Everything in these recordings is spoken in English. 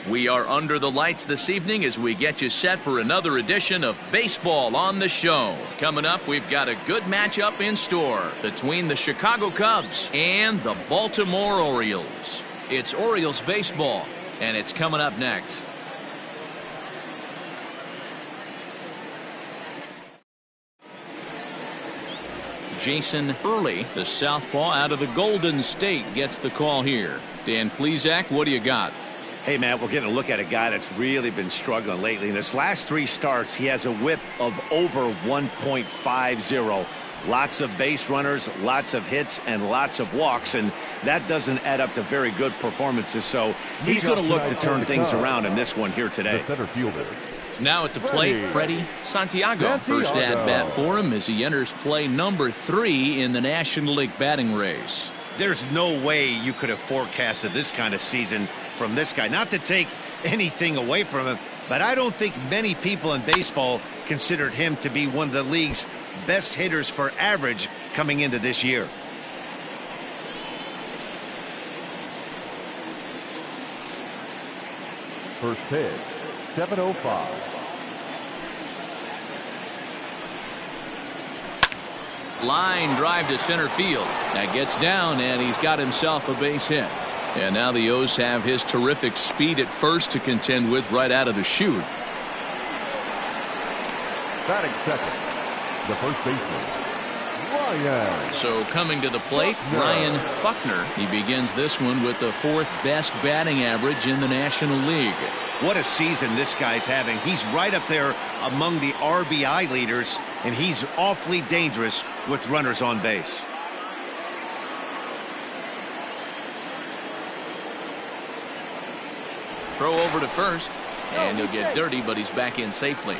We are under the lights this evening as we get you set for another edition of Baseball on the Show. Coming up, we've got a good matchup in store between the Chicago Cubs and the Baltimore Orioles. It's Orioles baseball, and it's coming up next. Jason Early, the southpaw out of the Golden State, gets the call here. Dan Plesac, what do you got? Hey, Matt, we're getting a look at a guy that's really been struggling lately. In his last 3 starts, he has a whip of over 1.50. Lots of base runners, lots of hits, and lots of walks, and that doesn't add up to very good performances. So he's going to look to turn things around in this one here today. The center fielder. Now at the plate, Freddie Santiago. First at bat for him as he enters play number 3 in the National League batting race. There's no way you could have forecasted this kind of season from this guy. Not to take anything away from him, but I don't think many people in baseball considered him to be one of the league's best hitters for average coming into this year. First pitch, 7:05. Line drive to center field. That gets down, and he's got himself a base hit. And now the O's have his terrific speed at first to contend with right out of the chute. Batting second, the first baseman, Ryan. So coming to the plate, Ryan Buckner. He begins this one with the 4th best batting average in the National League. What a season this guy's having. He's right up there among the RBI leaders, and he's awfully dangerous with runners on base. Throw over to first, and he'll get dirty, but he's back in safely.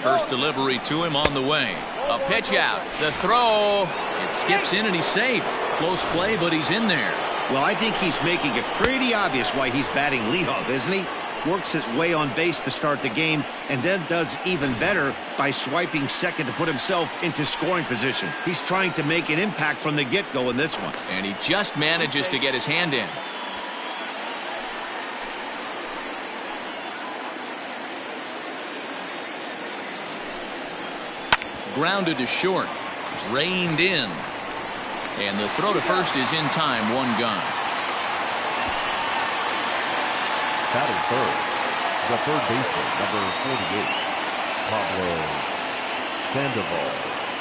First delivery to him on the way. A pitch out. The throw. It skips in and he's safe. Close play, but he's in there. Well, I think he's making it pretty obvious why he's batting leadoff, isn't he? Works his way on base to start the game and then does even better by swiping second to put himself into scoring position. He's trying to make an impact from the get-go in this one. And he just manages to get his hand in. Grounded to short. Reined in. And the throw to first is in time. 1 gone. Batting third, the third baseman, number 48, Pablo Sandoval.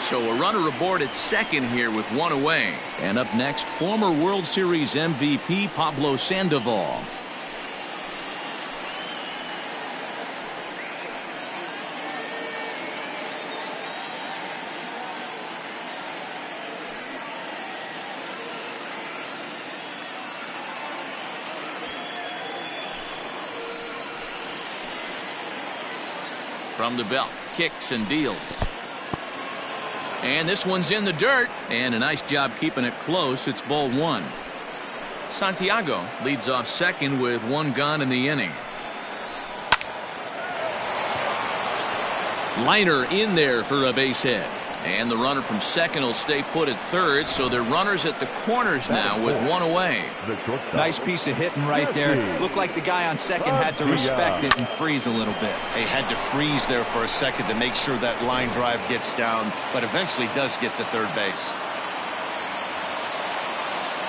So a runner aboard at second here with 1 away. And up next, former World Series MVP Pablo Sandoval. From the belt, kicks and deals. And this one's in the dirt. And a nice job keeping it close. It's ball 1. Santiago leads off second with 1 gone in the inning. Liner in there for a base hit. And the runner from second will stay put at third, so they're runners at the corners now with 1 away. Nice piece of hitting right there. Looked like the guy on second had to respect it and freeze a little bit. He had to freeze there for a second to make sure that line drive gets down, but eventually does get to third base.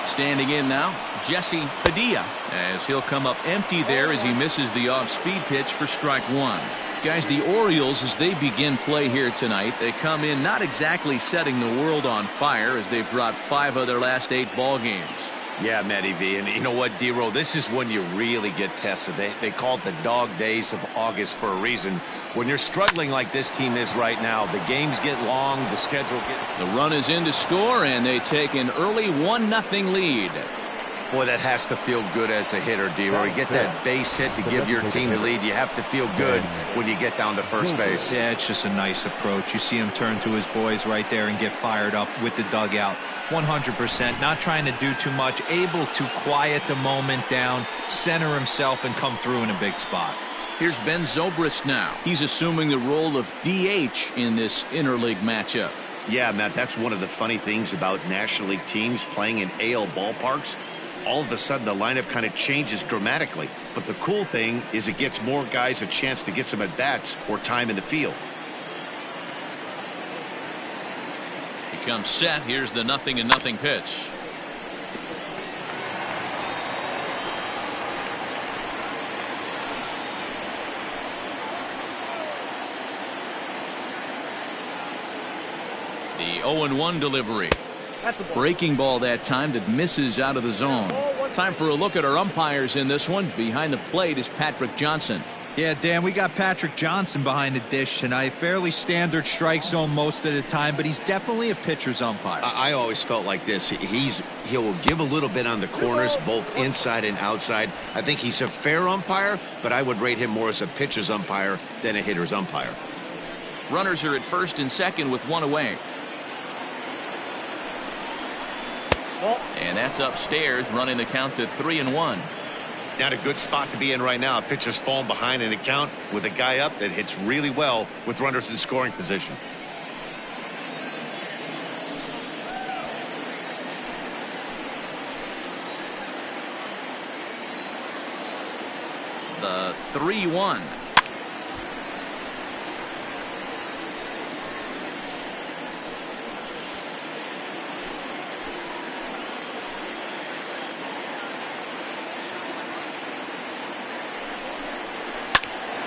Standing in now, Jesse Padilla, as he'll come up empty there as he misses the off-speed pitch for strike 1. Guys, the Orioles, as they begin play here tonight, they come in not exactly setting the world on fire as they've dropped 5 of their last 8 ball games. Yeah, Matty V, and you know what, D-Roll, this is when you really get tested. They call it the dog days of August for a reason. When you're struggling like this team is right now, the games get long, the schedule gets... The run is in to score, and they take an early 1-0 lead. Boy, that has to feel good as a hitter, D-Roy. You get that base hit to give your team the lead. You have to feel good when you get down to first base. Yeah, it's just a nice approach. You see him turn to his boys right there and get fired up with the dugout. 100%, not trying to do too much, able to quiet the moment down, center himself, and come through in a big spot. Here's Ben Zobrist now. He's assuming the role of DH in this interleague matchup. Yeah, Matt, that's one of the funny things about National League teams playing in AL ballparks. All of a sudden, the lineup kind of changes dramatically. But the cool thing is it gets more guys a chance to get some at-bats or time in the field. He comes set. Here's the 0-0 pitch. The 0-1 delivery. Breaking ball that time that misses out of the zone. Time for a look at our umpires in this one. Behind the plate is Patrick Johnson. Yeah, Dan, we got Patrick Johnson behind the dish tonight. Fairly standard strike zone most of the time, but he's definitely a pitcher's umpire. I always felt like this. He'll give a little bit on the corners, both inside and outside. I think he's a fair umpire, but I would rate him more as a pitcher's umpire than a hitter's umpire. Runners are at first and second with one away. And that's upstairs, running the count to 3-1. Not a good spot to be in right now. Pitcher's falling behind in the count with a guy up that hits really well with runners in scoring position. The 3-1.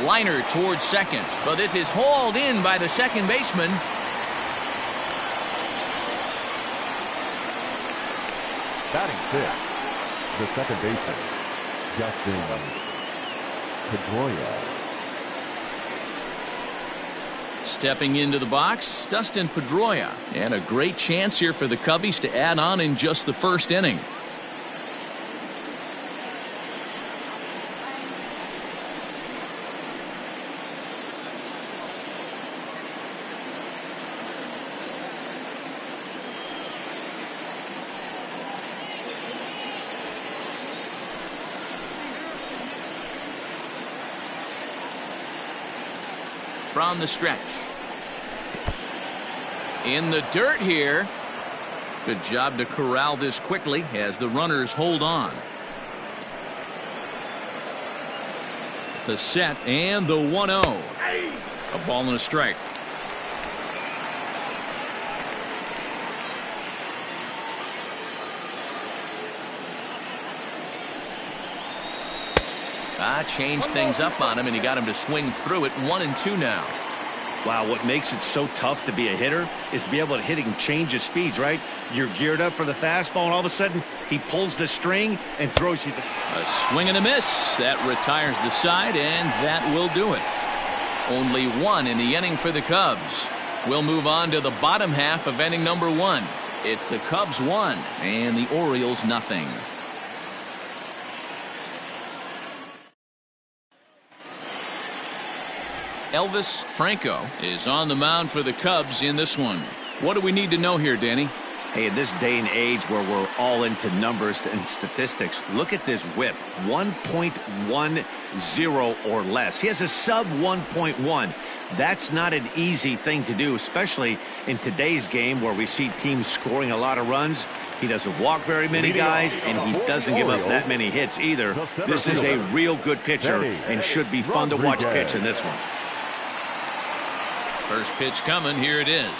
Liner towards second, but this is hauled in by the second baseman. Batting fifth, the second baseman, Dustin Pedroia. Stepping into the box, Dustin Pedroia. And a great chance here for the Cubbies to add on in just the first inning. From the stretch. In the dirt here. Good job to corral this quickly as the runners hold on. The set and the 1-0. A ball and a strike. Changed things up on him, and he got him to swing through it. 1-2 now. Wow, what makes it so tough to be a hitter is to be able to hit and change his speeds, right? You're geared up for the fastball, and all of a sudden, he pulls the string and throws you the... A swing and a miss. That retires the side, and that will do it. Only one in the inning for the Cubs. We'll move on to the bottom half of inning number 1. It's the Cubs 1 and the Orioles nothing. Elvis Franco is on the mound for the Cubs in this one. What do we need to know here, Danny? Hey, in this day and age where we're all into numbers and statistics, look at this whip. 1.10 or less. He has a sub 1.1. That's not an easy thing to do, especially in today's game where we see teams scoring a lot of runs. He doesn't walk very many guys, and he doesn't give up that many hits either. This is a real good pitcher and should be fun to watch pitch in this one. First pitch coming. Here it is.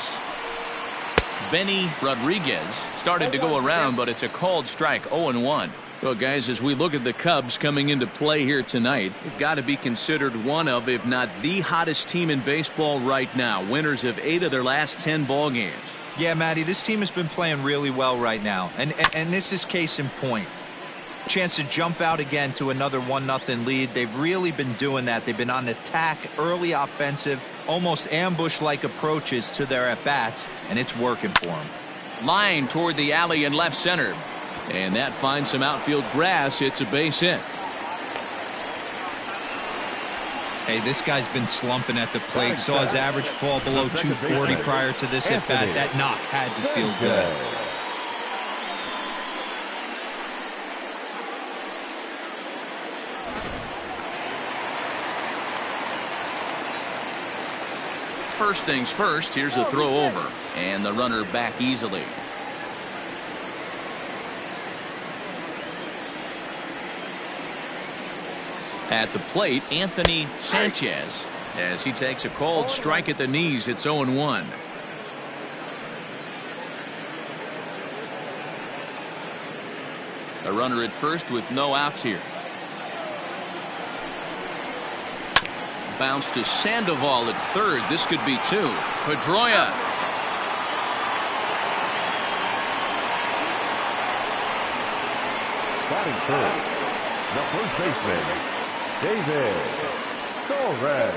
Benny Rodriguez started to go around, but it's a called strike. 0-1. Well, guys, as we look at the Cubs coming into play here tonight, they've got to be considered one of, if not the hottest team in baseball right now. Winners of 8 of their last 10 ball games. Yeah, Matty, this team has been playing really well right now, and this is case in point. Chance to jump out again to another 1-0 lead. They've really been doing that. They've been on attack, early offensive, almost ambush-like approaches to their at-bats, and it's working for them. Line toward the alley in left center, and that finds some outfield grass. It's a base hit. Hey, this guy's been slumping at the plate. Saw his average fall below 240 prior to this at-bat. That knock had to feel good. First things first, here's a throw over, and the runner back easily. At the plate, Anthony Sanchez, as he takes a called strike at the knees. It's 0-1. A runner at first with no outs here. Bounce to Sandoval at third. This could be two. Pedroia. Batting third, the first baseman, David Torres.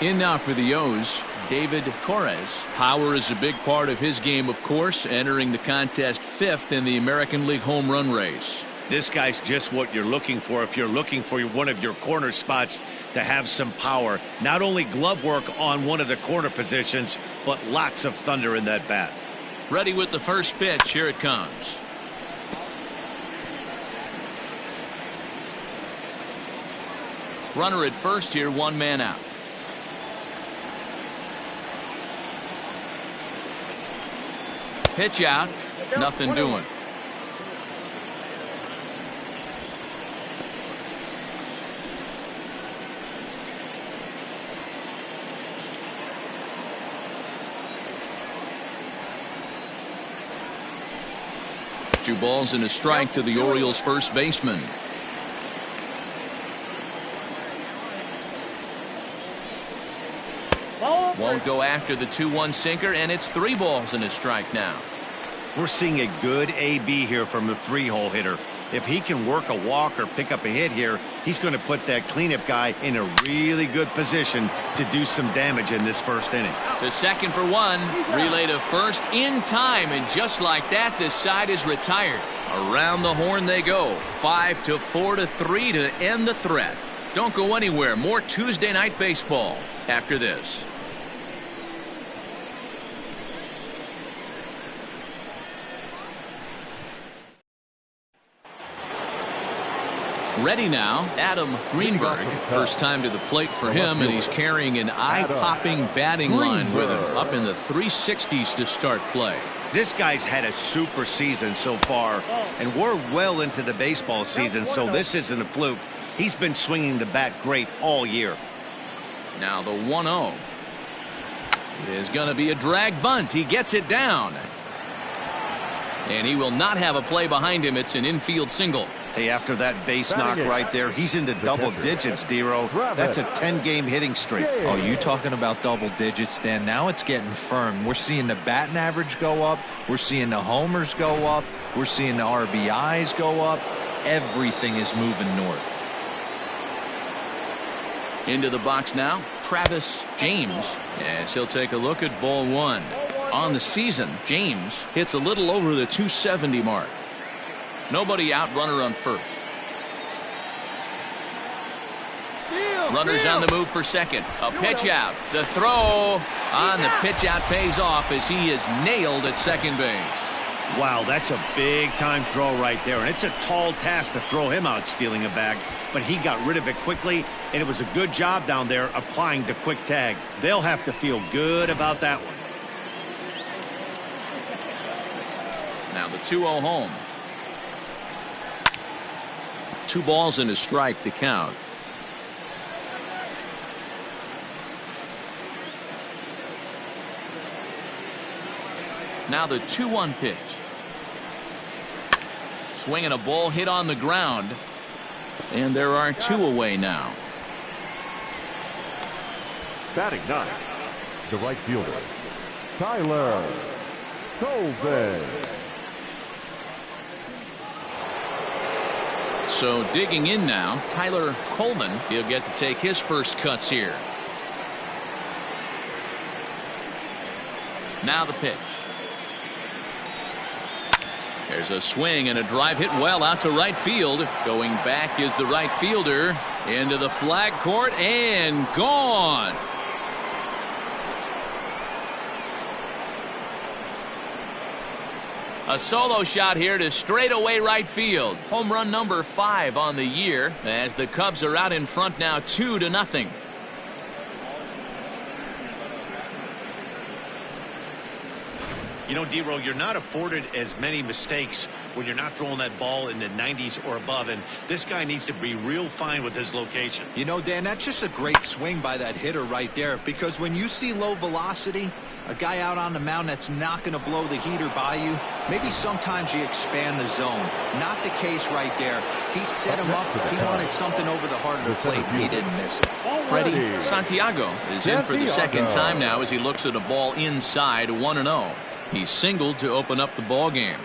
In now for the O's, David Torres. Power is a big part of his game, of course, entering the contest fifth in the American League home run race. This guy's just what you're looking for if you're looking for one of your corner spots to have some power. Not only glove work on one of the corner positions, but lots of thunder in that bat. Ready with the first pitch. Here it comes. Runner at first here, one man out. Pitch out, nothing doing. Two balls and a strike to the Orioles first baseman. Won't go after the 2-1 sinker, and it's 3 balls and a strike now. We're seeing a good AB here from the 3-hole hitter. If he can work a walk or pick up a hit here, he's going to put that cleanup guy in a really good position to do some damage in this first inning. The second for one, relay to first in time, and just like that, this side is retired. Around the horn they go. 5-4-3 to end the threat. Don't go anywhere. More Tuesday night baseball after this. Ready now, Adam Greenberg. First time to the plate for him, and he's carrying an eye-popping batting line with him. Up in the 360s to start play. This guy's had a super season so far, and we're well into the baseball season, so this isn't a fluke. He's been swinging the bat great all year. Now the 1-0 is going to be a drag bunt. He gets it down. And he will not have a play behind him. It's an infield single. Hey, after that base knock right there, he's into double digits, Dero. That's a 10-game hitting streak. Oh, you talking about double digits, Dan? Now it's getting firm. We're seeing the batting average go up. We're seeing the homers go up. We're seeing the RBIs go up. Everything is moving north. Into the box now, Travis James, as he'll take a look at ball one. On the season, James hits a little over the 270 mark. Nobody out, runner on first. Runners on the move for second. A pitch out. The throw on the pitch out pays off as he is nailed at second base. Wow, that's a big-time throw right there, and it's a tall task to throw him out stealing a bag, but he got rid of it quickly, and it was a good job down there applying the quick tag. They'll have to feel good about that one. Now the 2-0 home. 2 balls and a strike to count. Now the 2-1 pitch. Swinging a ball hit on the ground. And there are 2 away now. Batting ninth, the right fielder, Tyler Colvin. So digging in now, Tyler Colvin. He'll get to take his first cuts here. Now the pitch. There's a swing and a drive hit well out to right field. Going back is the right fielder into the flag court and gone. A solo shot here to straightaway right field. Home run number 5 on the year as the Cubs are out in front now 2-0. You know, D-Row, you're not afforded as many mistakes when you're not throwing that ball in the 90s or above, and this guy needs to be real fine with his location. You know, Dan, that's just a great swing by that hitter right there, because when you see low velocity, a guy out on the mound that's not going to blow the heater by you, maybe sometimes you expand the zone. Not the case right there. He set him up. He wanted something over the heart of the plate, and he didn't miss it. Freddie Santiago is in for the second time now as he looks at a ball inside 1-0. He singled to open up the ball game.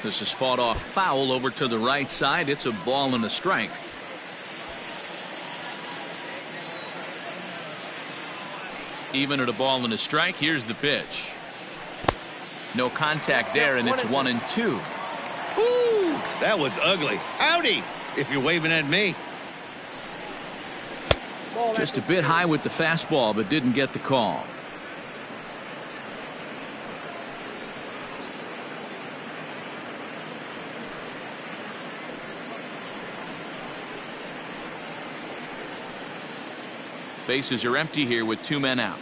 This is fought off foul over to the right side. It's a ball and a strike. Even at a ball and a strike, here's the pitch. No contact there, and it's 1-2. Ooh, that was ugly. Howdy, if you're waving at me. Just a bit high with the fastball, but didn't get the call. Bases are empty here with 2 men out.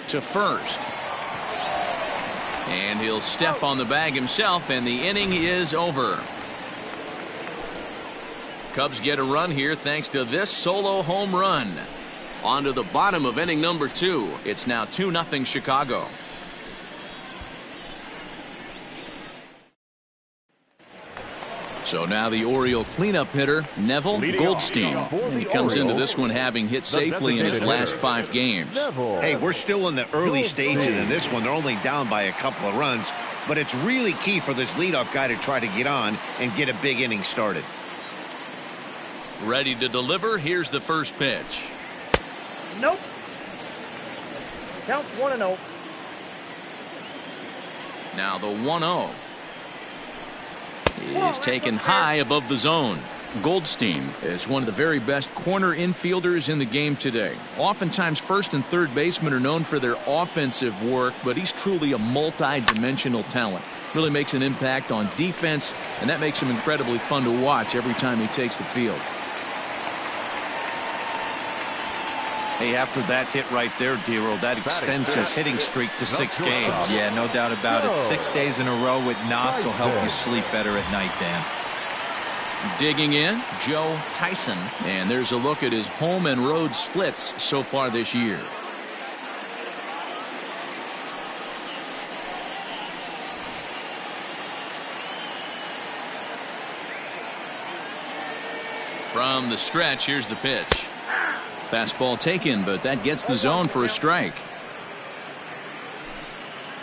To first. And he'll step on the bag himself, and the inning is over. Cubs get a run here thanks to this solo home run. On to the bottom of inning number 2. It's now 2-0 Chicago. So now the Oriole cleanup hitter, Neville Goldstein. And he comes into this one having hit safely in his last 5 games. Hey, we're still in the early stages in this one. They're only down by a couple of runs, but it's really key for this leadoff guy to try to get on and get a big inning started. Ready to deliver. Here's the first pitch. Nope. Count 1-0. Now the 1-0 is taken high above the zone. Goldstein is one of the very best corner infielders in the game today. Oftentimes first and third basemen are known for their offensive work, but he's truly a multi-dimensional talent. Really makes an impact on defense, and that makes him incredibly fun to watch every time he takes the field. Hey, after that hit right there, D-Row, that extends his hitting streak to 6 games. Yeah, no doubt about it. 6 days in a row with knocks will help you sleep better at night, Dan. Digging in, Joe Tyson. And there's a look at his home and road splits so far this year. From the stretch, here's the pitch. Fastball taken, but that gets the zone for a strike.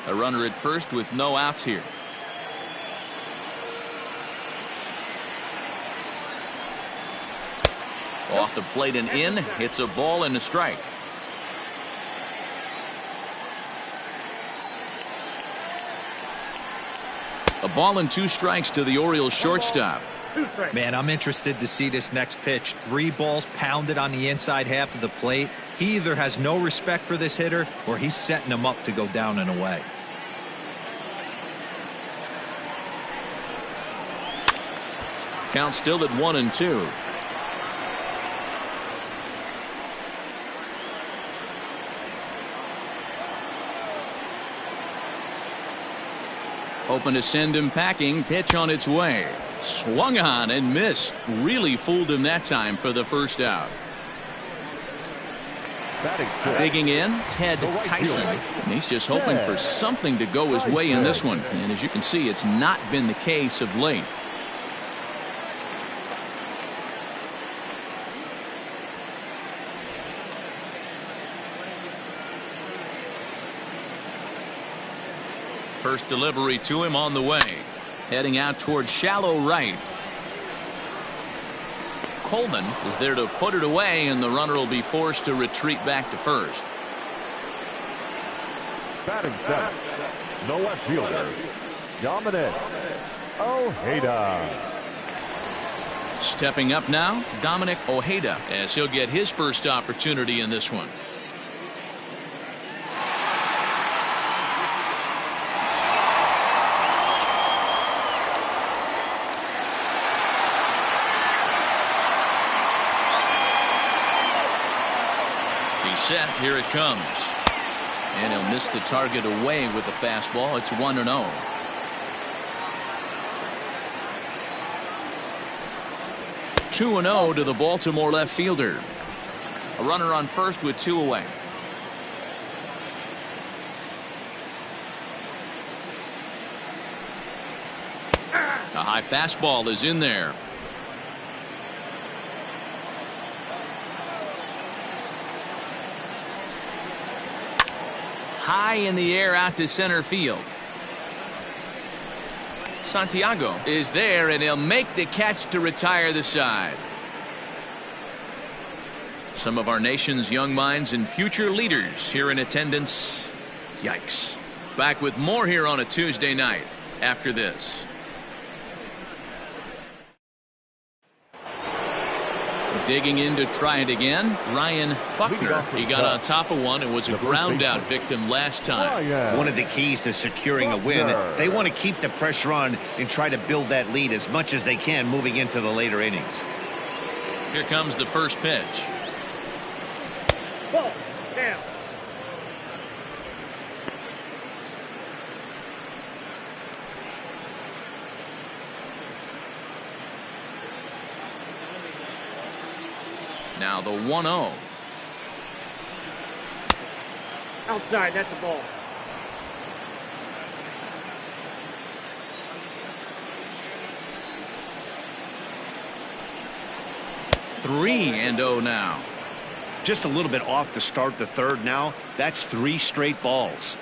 A runner at first with no outs here. Off the plate and in. It's a ball and a strike. A ball and 2 strikes to the Orioles shortstop. Man, I'm interested to see this next pitch. 3 balls pounded on the inside half of the plate. He either has no respect for this hitter or he's setting him up to go down and away. Count still at 1-2. Open to send him packing. Pitch on its way. Swung on and missed. Really fooled him that time for the first out. Digging in, Ted Tyson. And he's just hoping for something to go his way in this one. And as you can see, it's not been the case of late. First delivery to him on the way. Heading out towards shallow right. Coleman is there to put it away, and the runner will be forced to retreat back to first. Batting seventh, the left fielder, Dominic Ojeda. Stepping up now, Dominic Ojeda, as he'll get his first opportunity in this one. He's set. Here it comes. And he'll miss the target away with the fastball. It's 1-0. Two and 0 to the Baltimore left fielder. A runner on first with 2 away. A high fastball is in there. High in the air out to center field. Santiago is there, and he'll make the catch to retire the side. Some of our nation's young minds and future leaders here in attendance. Yikes. Back with more here on a Tuesday night after this. Digging in to try it again, Ryan Buckner. He got on top of one and was a ground out victim last time. One of the keys to securing a win, they want to keep the pressure on and try to build that lead as much as they can moving into the later innings. Here comes the first pitch. Ball, down. Now the 1-0. Outside, that's the ball. Three and 0 now. Just a little bit off to start the third now. That's 3 straight balls.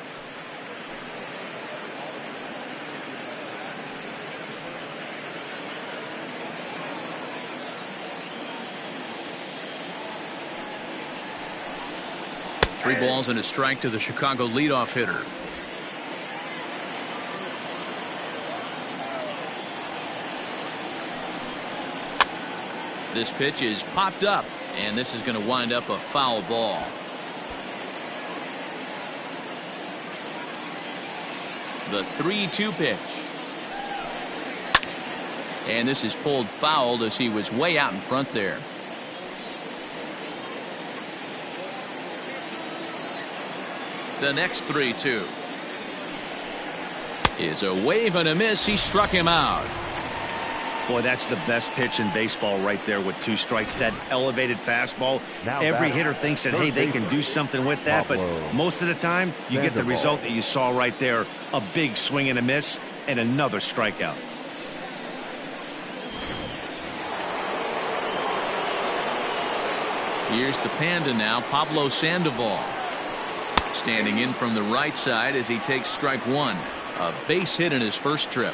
Three balls and a strike to the Chicago leadoff hitter. This pitch is popped up, and this is going to wind up a foul ball. The 3-2 pitch. And this is pulled foul as he was way out in front there. The next 3-2 is a wave and a miss. He struck him out. Boy, that's the best pitch in baseball right there with 2 strikes. That elevated fastball. Every hitter thinks that, hey, they can do something with that. But most of the time, you get the result that you saw right there. A big swing and a miss and another strikeout. Here's the Panda now, Pablo Sandoval. Standing in from the right side as he takes strike 1. A base hit in his first trip.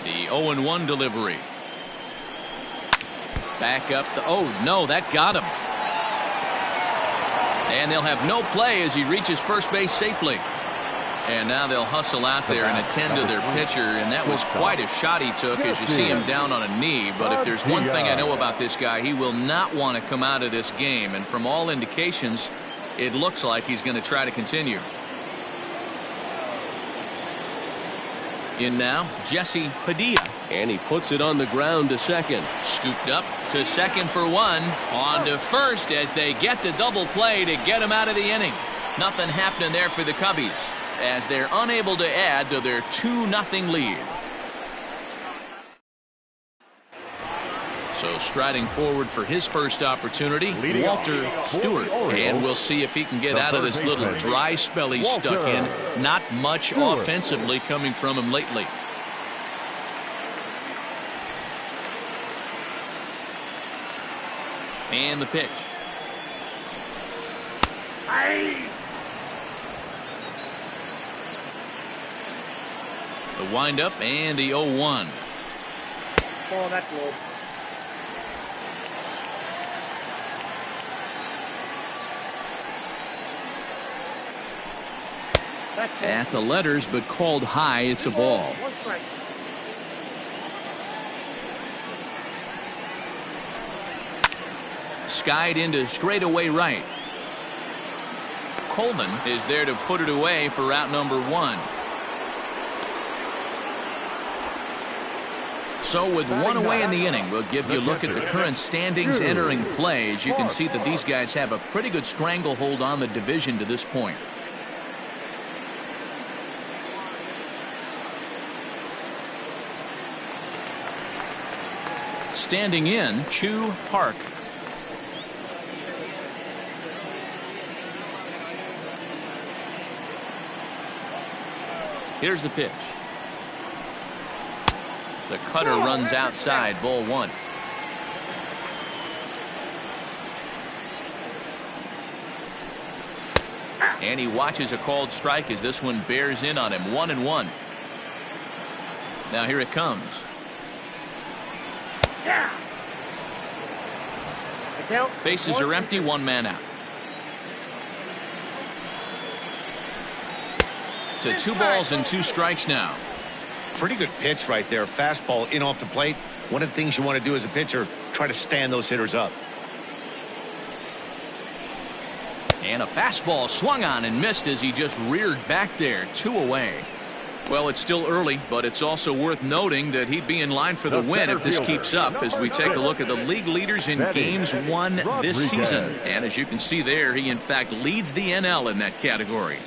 The 0-1 delivery. Back up the, oh no, that got him. And they'll have no play as he reaches first base safely. And now they'll hustle out there and attend to their pitcher, and that was quite a shot he took as you see him down on a knee. But if there's one thing I know about this guy, he will not want to come out of this game, and from all indications it looks like he's going to try to continue. In now, Jesse Padilla. And he puts it on the ground to second. Scooped up to second for 1. On to first as they get the double play to get him out of the inning. Nothing happening there for the Cubbies as they're unable to add to their 2-0 lead. So striding forward for his first opportunity, Walter Stewart. And we'll see if he can get out of this little dry spell he's stuck in. Not much offensively coming from him lately. And the pitch. The windup and the 0-1. Ball, that's low. At the letters, but called high. It's a ball. 1 strike. Skied into straightaway right. Coleman is there to put it away for out number 1. So with one away in the inning, we'll give you a look at the current standings entering play. As you can see that these guys have a pretty good stranglehold on the division to this point. Standing in, Chu Park. Here's the pitch. The cutter runs outside, ball one. And he watches a called strike as this one bears in on him. 1-1. Now here it comes. Bases are empty, one man out. To 2 balls and 2 strikes now. Pretty good pitch right there. Fastball in off the plate. One of the things you want to do as a pitcher, try to stand those hitters up. And a fastball swung on and missed as he just reared back there. 2 away. Well, it's still early, but it's also worth noting that he'd be in line for the win if this keeps up, as we take a look at the league leaders in games won this season. And as you can see there, he in fact leads the NL in that category.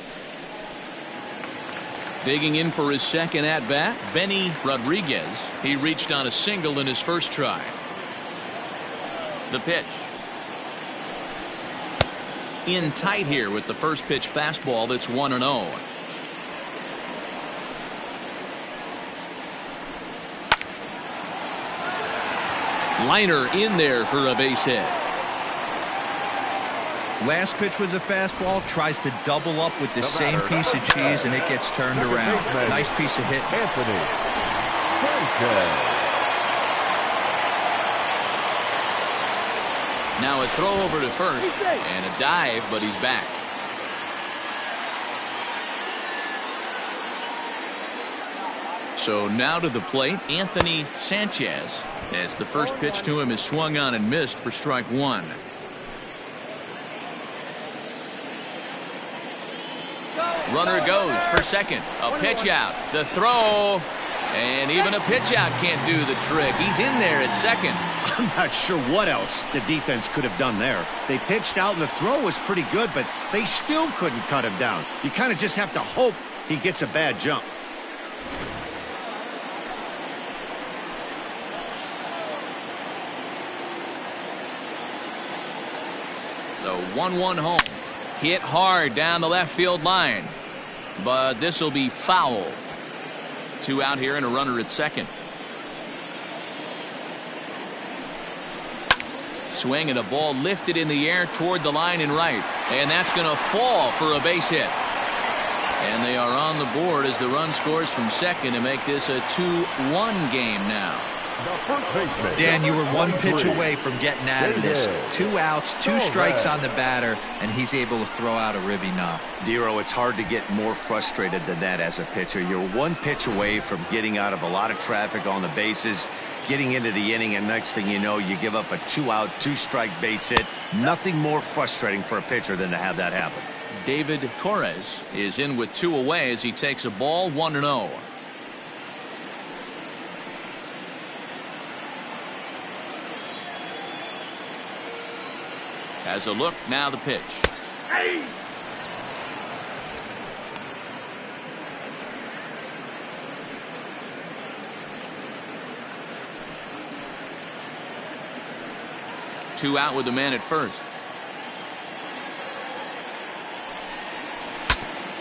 Digging in for his second at-bat, Benny Rodriguez. He reached on a single in his first try. The pitch. In tight here with the first pitch fastball that's 1-0. Liner in there for a base hit. Last pitch was a fastball, tries to double up with the same piece of cheese, and it gets turned around. Nice piece of hit. Anthony. Now a throw over to first and a dive, but he's back. So now to the plate, Anthony Sanchez, as the first pitch to him is swung on and missed for strike 1. Runner goes for second. A pitch out. The throw. And even a pitch out can't do the trick. He's in there at second. I'm not sure what else the defense could have done there. They pitched out and the throw was pretty good, but they still couldn't cut him down. You kind of just have to hope he gets a bad jump. The 1-1 home. Hit hard down the left field line. But this will be foul. 2 out here and a runner at second. Swing and a ball lifted in the air toward the line and right. And that's going to fall for a base hit. And they are on the board as the run scores from second to make this a 2-1 game now. Dan, you were 1 pitch away from getting out of this. 2 outs, 2 strikes on the batter, and he's able to throw out a ribby knob. Dero, it's hard to get more frustrated than that as a pitcher. You're 1 pitch away from getting out of a lot of traffic on the bases, getting into the inning, and next thing you know, you give up a 2-out, 2-strike base hit. Nothing more frustrating for a pitcher than to have that happen. David Torres is in with 2 away as he takes a ball, 1-0. As a look, now the pitch. Hey. Two out with the man at first.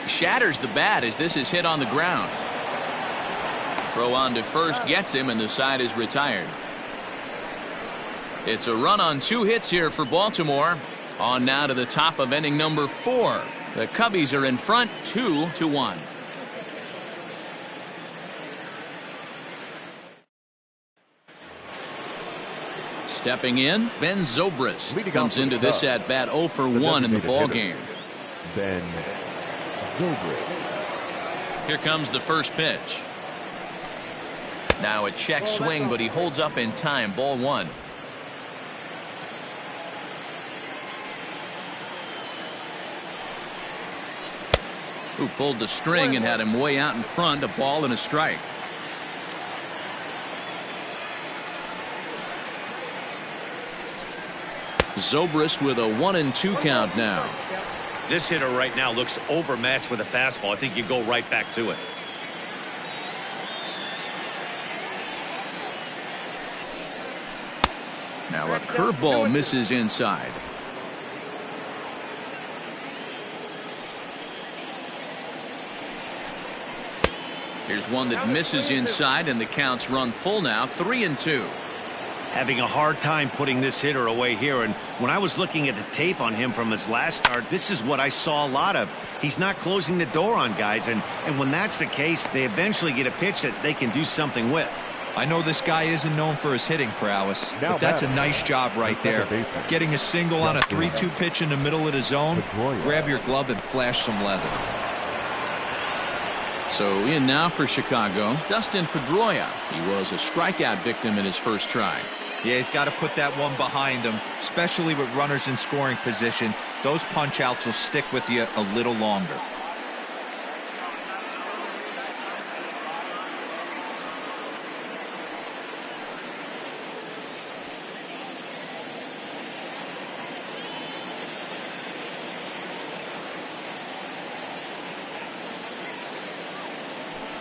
Shatters the bat as this is hit on the ground. Throw on to first gets him, and the side is retired. It's a run on 2 hits here for Baltimore. On now to the top of inning number 4. The Cubbies are in front 2-1. Stepping in, Ben Zobrist comes into this at bat 0 for 1 in the ball game. Ben Zobrist. Here comes the first pitch. Now a check swing, but he holds up in time. Ball 1. Who pulled the string and had him way out in front. A ball and a strike. Zobrist with a 1-2 count now. This hitter right now looks overmatched with a fastball. I think you go right back to it. Now a curveball misses inside. Here's one that misses inside, and the count's run full now, 3-2. Having a hard time putting this hitter away here, and when I was looking at the tape on him from his last start, this is what I saw a lot of. He's not closing the door on guys, and when that's the case, they eventually get a pitch that they can do something with. I know this guy isn't known for his hitting prowess, but that's a nice job right there. Getting a single on a 3-2 pitch in the middle of the zone. Grab your glove and flash some leather. So in now for Chicago, Dustin Pedroia. He was a strikeout victim in his first try. Yeah, he's got to put that one behind him, especially with runners in scoring position. Those punch outs will stick with you a little longer.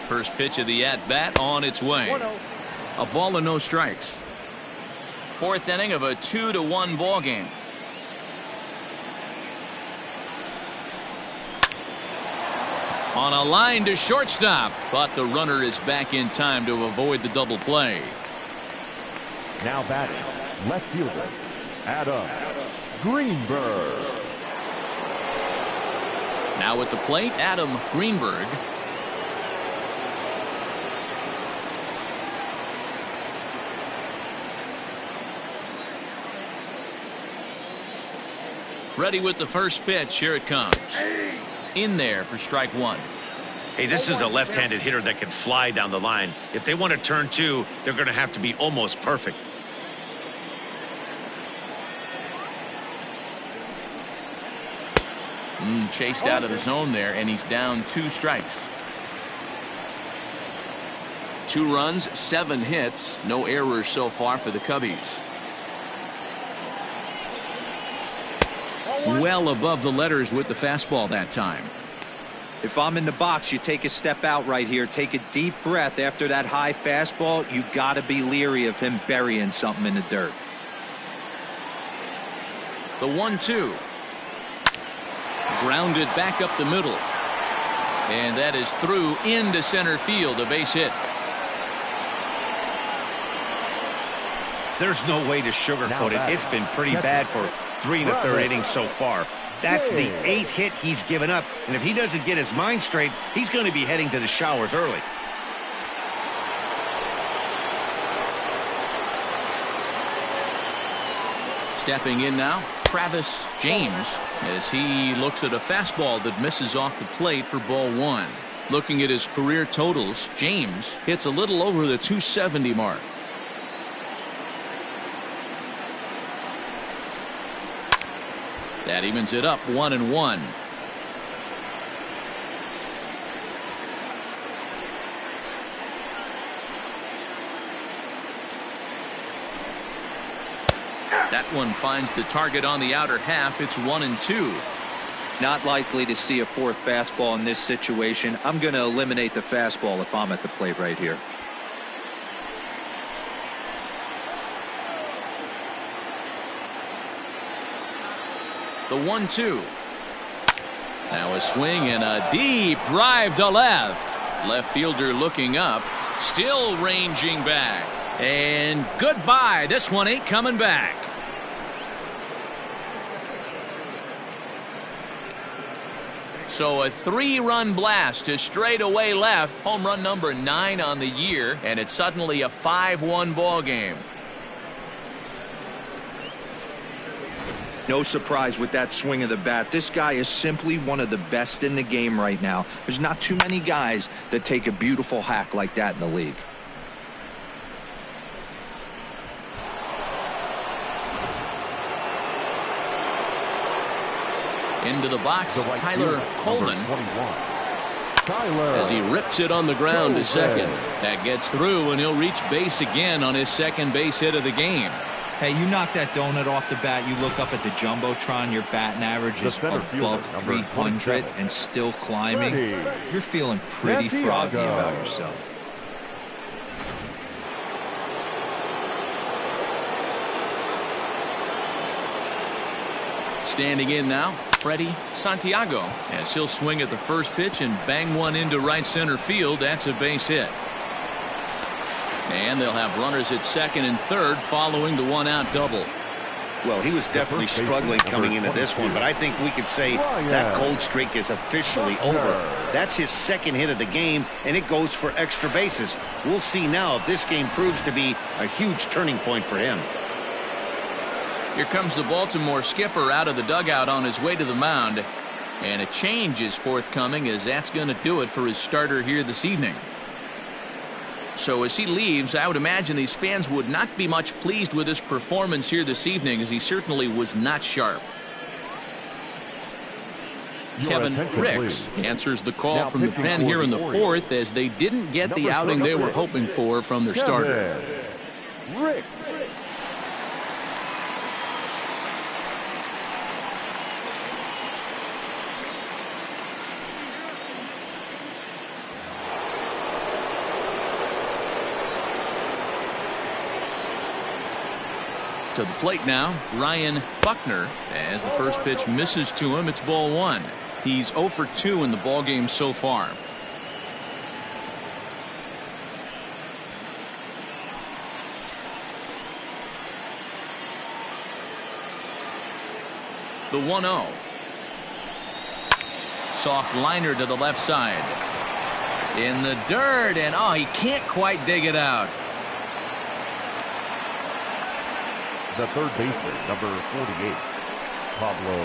First pitch of the at-bat on its way. A ball and no strikes. Fourth inning of a 2-1 ball game. On a line to shortstop, but the runner is back in time to avoid the double play. Now batting, left fielder, Adam Greenberg. Now at the plate, Adam Greenberg. Ready with the first pitch. Here it comes. In there for strike one. Hey, this is a left-handed hitter that can fly down the line. If they want to turn two, they're going to have to be almost perfect. Chased out of the zone there, and he's down 2 strikes. 2 runs, 7 hits, no errors so far for the Cubbies. Well above the letters with the fastball that time. If I'm in the box, you take a step out right here. Take a deep breath after that high fastball. You got to be leery of him burying something in the dirt. The 1-2. Grounded back up the middle. And that is through into center field, a base hit. There's no way to sugarcoat it. It's been pretty bad for 3 1/3 innings so far. That's the 8th hit he's given up, and if he doesn't get his mind straight, he's going to be heading to the showers early. Stepping in now, Travis James, as he looks at a fastball that misses off the plate for ball 1. Looking at his career totals, James hits a little over the 270 mark. That evens it up 1-1. That one finds the target on the outer half. It's 1-2. Not likely to see a 4th fastball in this situation. I'm going to eliminate the fastball if I'm at the plate right here. The 1-2. Now a swing and a deep drive to left. Left fielder looking up, still ranging back. And goodbye. This one ain't coming back. So a 3-run blast to straightaway left. Home run number 9 on the year, and it's suddenly a 5-1 ball game. No surprise with that swing of the bat. This guy is simply one of the best in the game right now. There's not too many guys that take a beautiful hack like that in the league. Into the box, Tyler Coleman. As he rips it on the ground to second. That gets through, and he'll reach base again on his second base hit of the game. Hey, you knock that donut off the bat, you look up at the Jumbotron, your batting average is above 300 and still climbing. You're feeling pretty froggy about yourself. Standing in now, Freddie Santiago, as he'll swing at the first pitch and bang one into right center field. That's a base hit. And they'll have runners at second and third following the one-out double. Well, he was definitely struggling coming into this one, but I think we could say that cold streak is officially over. That's his second hit of the game, and it goes for extra bases. We'll see now if this game proves to be a huge turning point for him. Here comes the Baltimore skipper out of the dugout on his way to the mound. And a change is forthcoming, as that's going to do it for his starter here this evening. So as he leaves, I would imagine these fans would not be much pleased with his performance here this evening, as he certainly was not sharp. Kevin Ricks answers the call from the pen here in the fourth, as they didn't get the outing they were hoping for from their starter. Rick. To the plate now, Ryan Buckner, as the first pitch misses to him. It's ball one. He's 0 for 2 in the ball game so far. The 1-0. Soft liner to the left side. In the dirt, and oh, he can't quite dig it out. The third baseman, number 48, Pablo.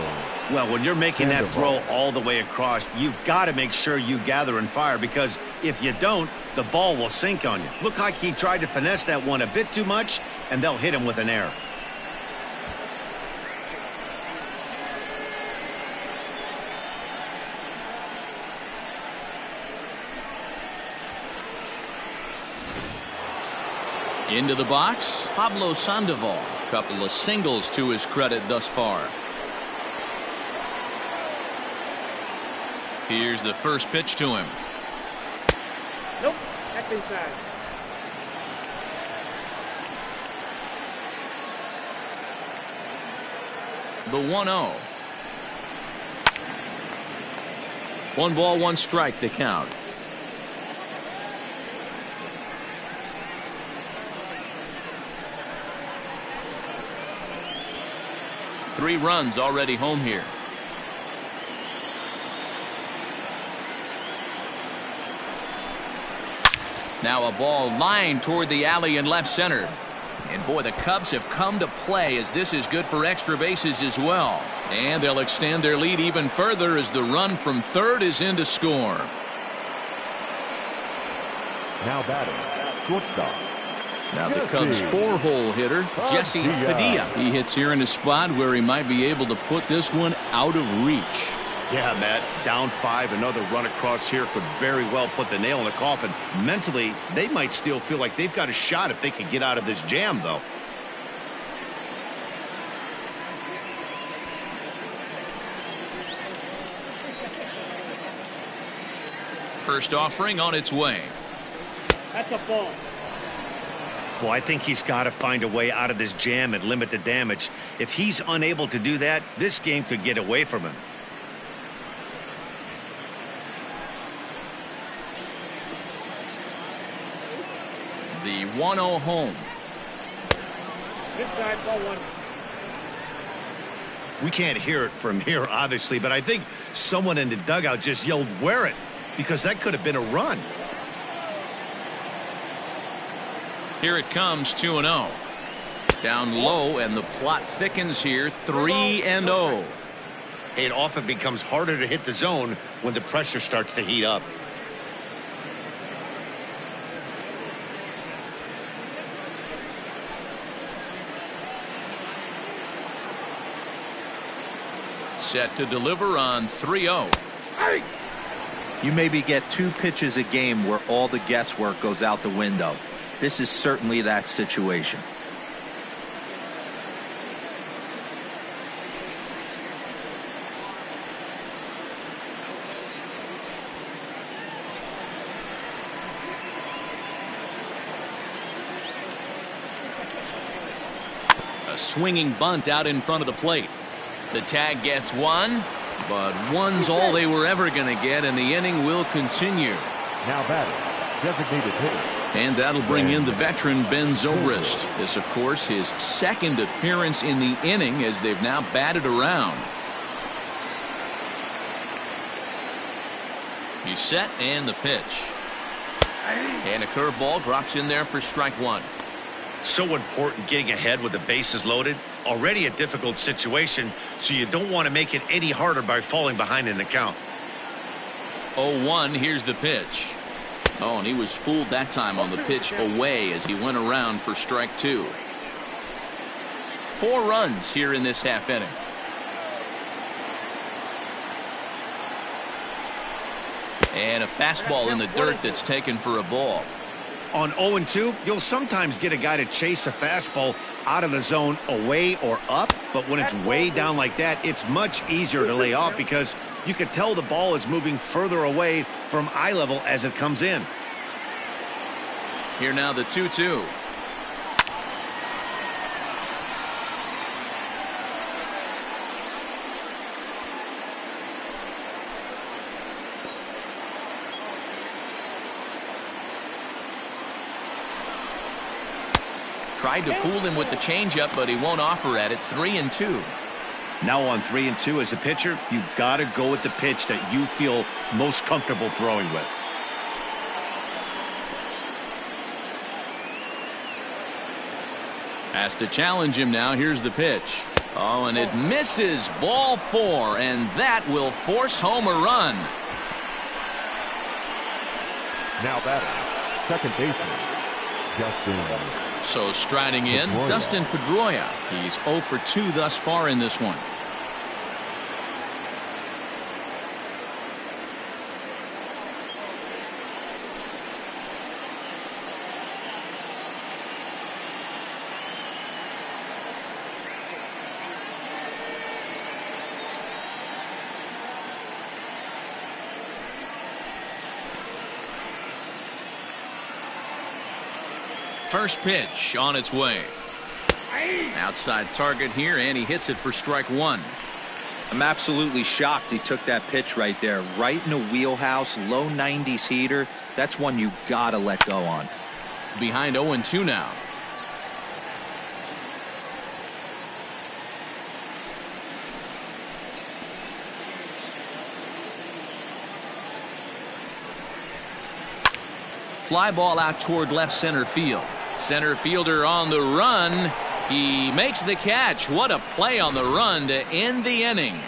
Well, when you're making that throw all the way across, you've got to make sure you gather and fire, because if you don't, the ball will sink on you. Look like he tried to finesse that one a bit too much, and they'll hit him with an error. Into the box, Pablo Sandoval. Couple of singles to his credit thus far. Here's the first pitch to him. Nope, that's inside. The 1-0. 1 ball, 1 strike to count. Three runs already home here. Now a ball lined toward the alley in left center. And boy, the Cubs have come to play, as this is good for extra bases as well. And they'll extend their lead even further as the run from third is in to score. Now batting, shortstop. Now the Cubs' 4-hole hitter, Jesse Padilla. He hits here in a spot where he might be able to put this one out of reach. Yeah, Matt, down 5, another run across here could very well put the nail in the coffin. Mentally, they might still feel like they've got a shot if they can get out of this jam, though. First offering on its way. That's a ball. Well, I think he's got to find a way out of this jam and limit the damage. If he's unable to do that, this game could get away from him. The 1-0 home. Inside, ball 1. We can't hear it from here, obviously, but I think someone in the dugout just yelled, "Wear it," because that could have been a run. Here it comes, 2-0. Down low, and the plot thickens here, 3-0. It often becomes harder to hit the zone when the pressure starts to heat up. Set to deliver on 3-0. You maybe get 2 pitches a game where all the guesswork goes out the window. This is certainly that situation. A swinging bunt out in front of the plate. The tag gets one, but one's all they were ever going to get, and the inning will continue. Now batting, designated hitter. And that'll bring in the veteran Ben Zobrist. This, of course, his second appearance in the inning as they've now batted around. He's set, and the pitch. And a curveball drops in there for strike one. So important getting ahead with the bases loaded. Already a difficult situation, so you don't want to make it any harder by falling behind in the count. 0-1, here's the pitch. Oh, and he was fooled that time on the pitch away as he went around for strike two. 4 runs here in this half inning. And a fastball in the dirt that's taken for a ball. On 0-2, you'll sometimes get a guy to chase a fastball out of the zone away or up, but when it's way down like that, it's much easier to lay off because you can tell the ball is moving further away from eye level as it comes in. Here now the 2-2. Tried to fool him with the changeup, but he won't offer at it. 3-2. Now on 3-2 as a pitcher, you got to go with the pitch that you feel most comfortable throwing with. Has to challenge him now. Here's the pitch. Oh, and it misses. Ball 4, and that will force home a run. Now batting, second baseman, Justin. So striding in, Pedroia. Dustin Pedroia. He's 0 for 2 thus far in this one. First pitch on its way. Outside target here, and he hits it for strike one. I'm absolutely shocked he took that pitch right there. Right in the wheelhouse, low 90s heater. That's one you gotta let go on. Behind 0-2 now. Fly ball out toward left center field. Center fielder on the run. He makes the catch. What a play on the run to end the inning.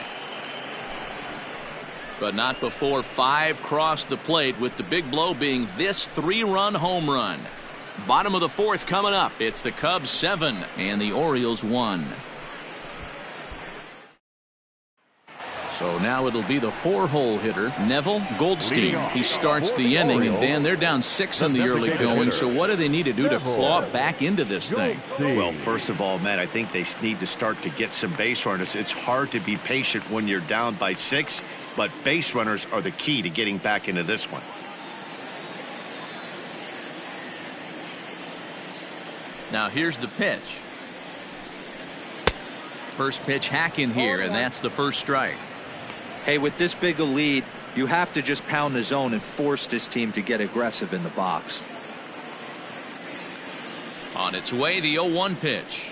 But not before 5 crossed the plate, with the big blow being this 3-run home run. Bottom of the 4th coming up. It's the Cubs 7 and the Orioles 1. So now it'll be the 4-hole hitter, Neville Goldstein. He starts the inning, and Dan, they're down 6 in the early going. So what do they need to do to claw back into this thing? Well, first of all, Matt, I think they need to start to get some base runners. It's hard to be patient when you're down by 6, but base runners are the key to getting back into this one. Now here's the pitch. First pitch hack in here, and that's the first strike. Hey, with this big a lead, you have to just pound the zone and force this team to get aggressive in the box. On its way, the 0-1 pitch.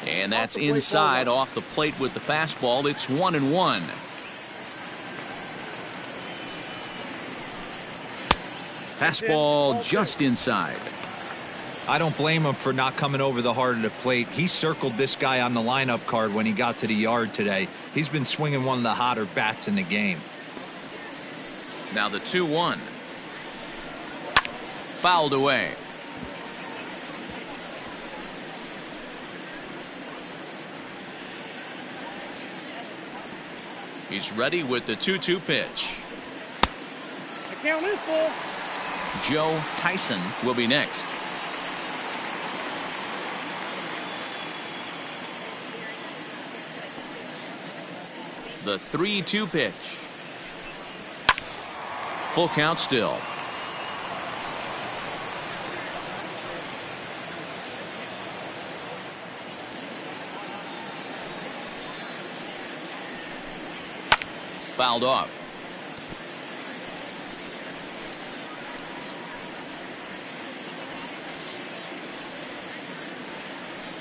And that's inside off the plate with the fastball. It's 1-1. Fastball just inside. I don't blame him for not coming over the heart of the plate. He circled this guy on the lineup card when he got to the yard today. He's been swinging one of the hotter bats in the game. Now the 2-1. Fouled away. He's ready with the 2-2 pitch. The count is full. Joe Tyson will be next. The 3-2 pitch. Full count still. fouled off.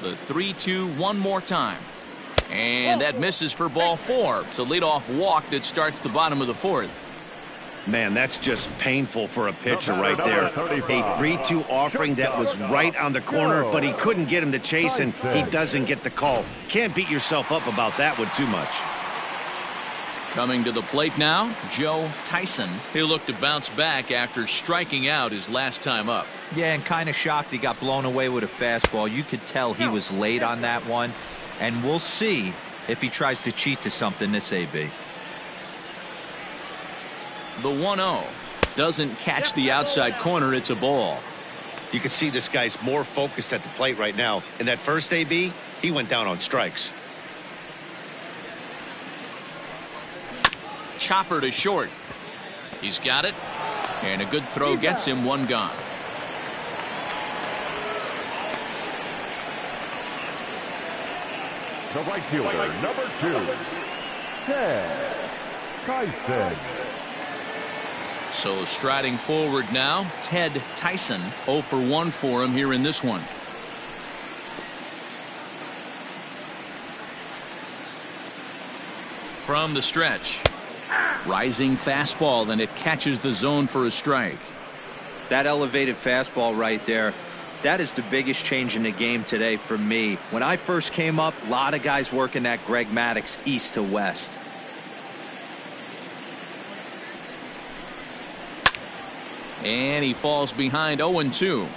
The 3-2 one more time. And that misses for ball 4. It's a leadoff walk that starts the bottom of the 4th. Man, that's just painful for a pitcher right there. A 3-2 offering that was right on the corner, but he couldn't get him to chase, and he doesn't get the call. Can't beat yourself up about that one too much. Coming to the plate now, Joe Tyson. He'll look to bounce back after striking out his last time up. Yeah, and kind of shocked he got blown away with a fastball. You could tell he was late on that one, and we'll see if he tries to cheat to something this AB. The 1-0 doesn't catch the outside corner. It's a ball. You can see this guy's more focused at the plate right now. In that first AB, he went down on strikes. Chopper to short. He's got it, and a good throw gets him one gone. The right fielder, number 2, Ted Tyson. So striding forward now, Ted Tyson. 0 for 1 for him here in this one. From the stretch. Rising fastball, and it catches the zone for a strike. That elevated fastball right there, that is the biggest change in the game today for me. When I first came up, a lot of guys working that Greg Maddux east to west. And he falls behind 0-2.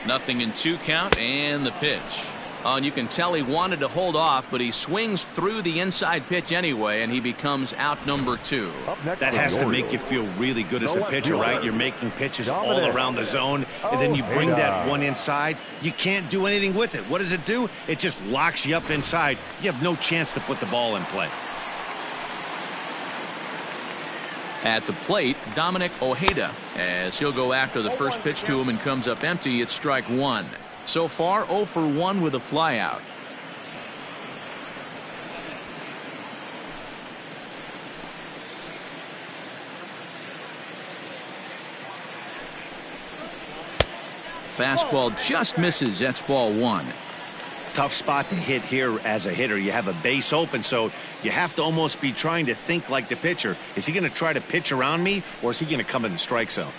Nothing in 2 count, and the pitch. Oh, and you can tell he wanted to hold off, but he swings through the inside pitch anyway, and he becomes out number 2. That has to make you feel really good as a pitcher, right? You're making pitches all around the zone, and then you bring that one inside. You can't do anything with it. What does it do? It just locks you up inside. You have no chance to put the ball in play. At the plate, Dominic Ojeda, as he'll go after the first pitch to him and comes up empty. It's strike 1. So far 0 for 1 with a flyout. Fastball just misses. That's ball 1. Tough spot to hit here as a hitter. You have a base open, so you have to almost be trying to think like the pitcher. Is he going to try to pitch around me, or is he going to come in the strike zone?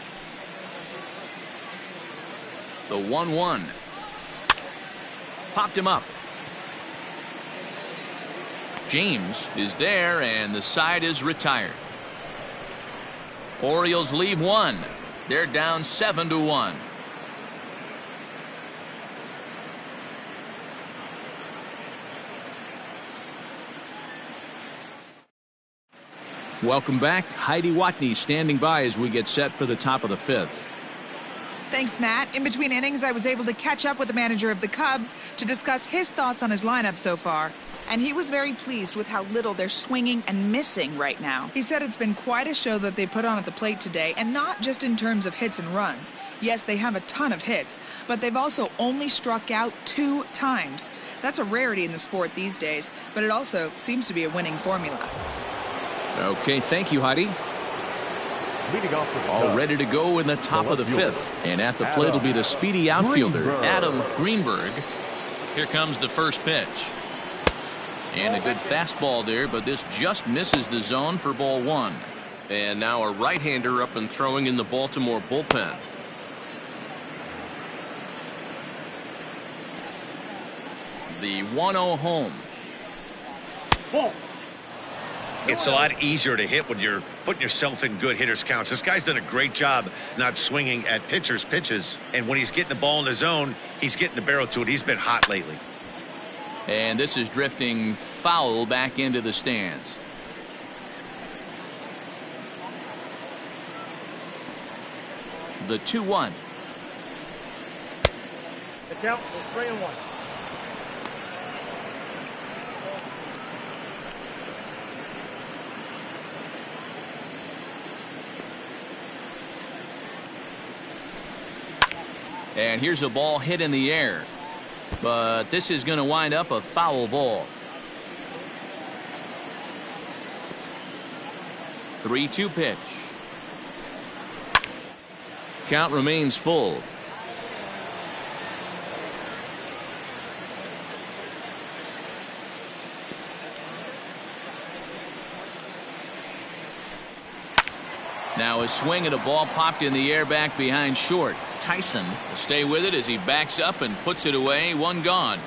The 1-1. Popped him up. James is there, and the side is retired. Orioles leave 1. They're down 7-1. Welcome back. Heidi Watney standing by as we get set for the top of the 5th. Thanks, Matt. In between innings, I was able to catch up with the manager of the Cubs to discuss his thoughts on his lineup so far. And he was very pleased with how little they're swinging and missing right now. He said it's been quite a show that they put on at the plate today, and not just in terms of hits and runs. Yes, they have a ton of hits, but they've also only struck out 2 times. That's a rarity in the sport these days, but it also seems to be a winning formula. Okay, thank you, Heidi. All ready to go in the top of the 5th. And at the plate will be the speedy outfielder, Adam Greenberg. Here comes the first pitch. And a good fastball there, but this just misses the zone for ball 1. And now a right-hander up and throwing in the Baltimore bullpen. The 1-0 home. It's a lot easier to hit when you're putting yourself in good hitters counts. This guy's done a great job not swinging at pitchers' pitches. And when he's getting the ball in the zone, he's getting the barrel to it. He's been hot lately. And this is drifting foul back into the stands. The 2-1. The count is 3-1. And here's a ball hit in the air. But this is going to wind up a foul ball. 3-2 pitch. Count remains full. Now a swing at a ball popped in the air back behind short. Tyson will stay with it as he backs up and puts it away. One gone.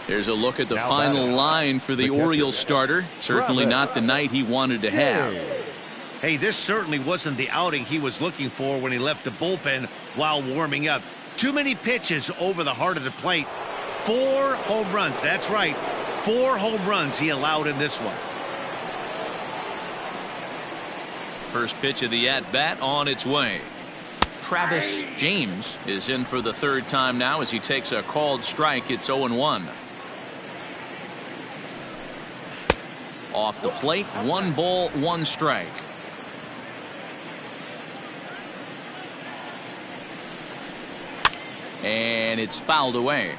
There's a look at the final line for the Orioles starter. Certainly not the night he wanted to have. Hey, this certainly wasn't the outing he was looking for when he left the bullpen while warming up. Too many pitches over the heart of the plate. 4 home runs. That's right. 4 home runs he allowed in this one. First pitch of the at-bat on its way. Travis James is in for the 3rd time now as he takes a called strike. It's 0-1. Off the plate, 1 ball, 1 strike. And it's fouled away.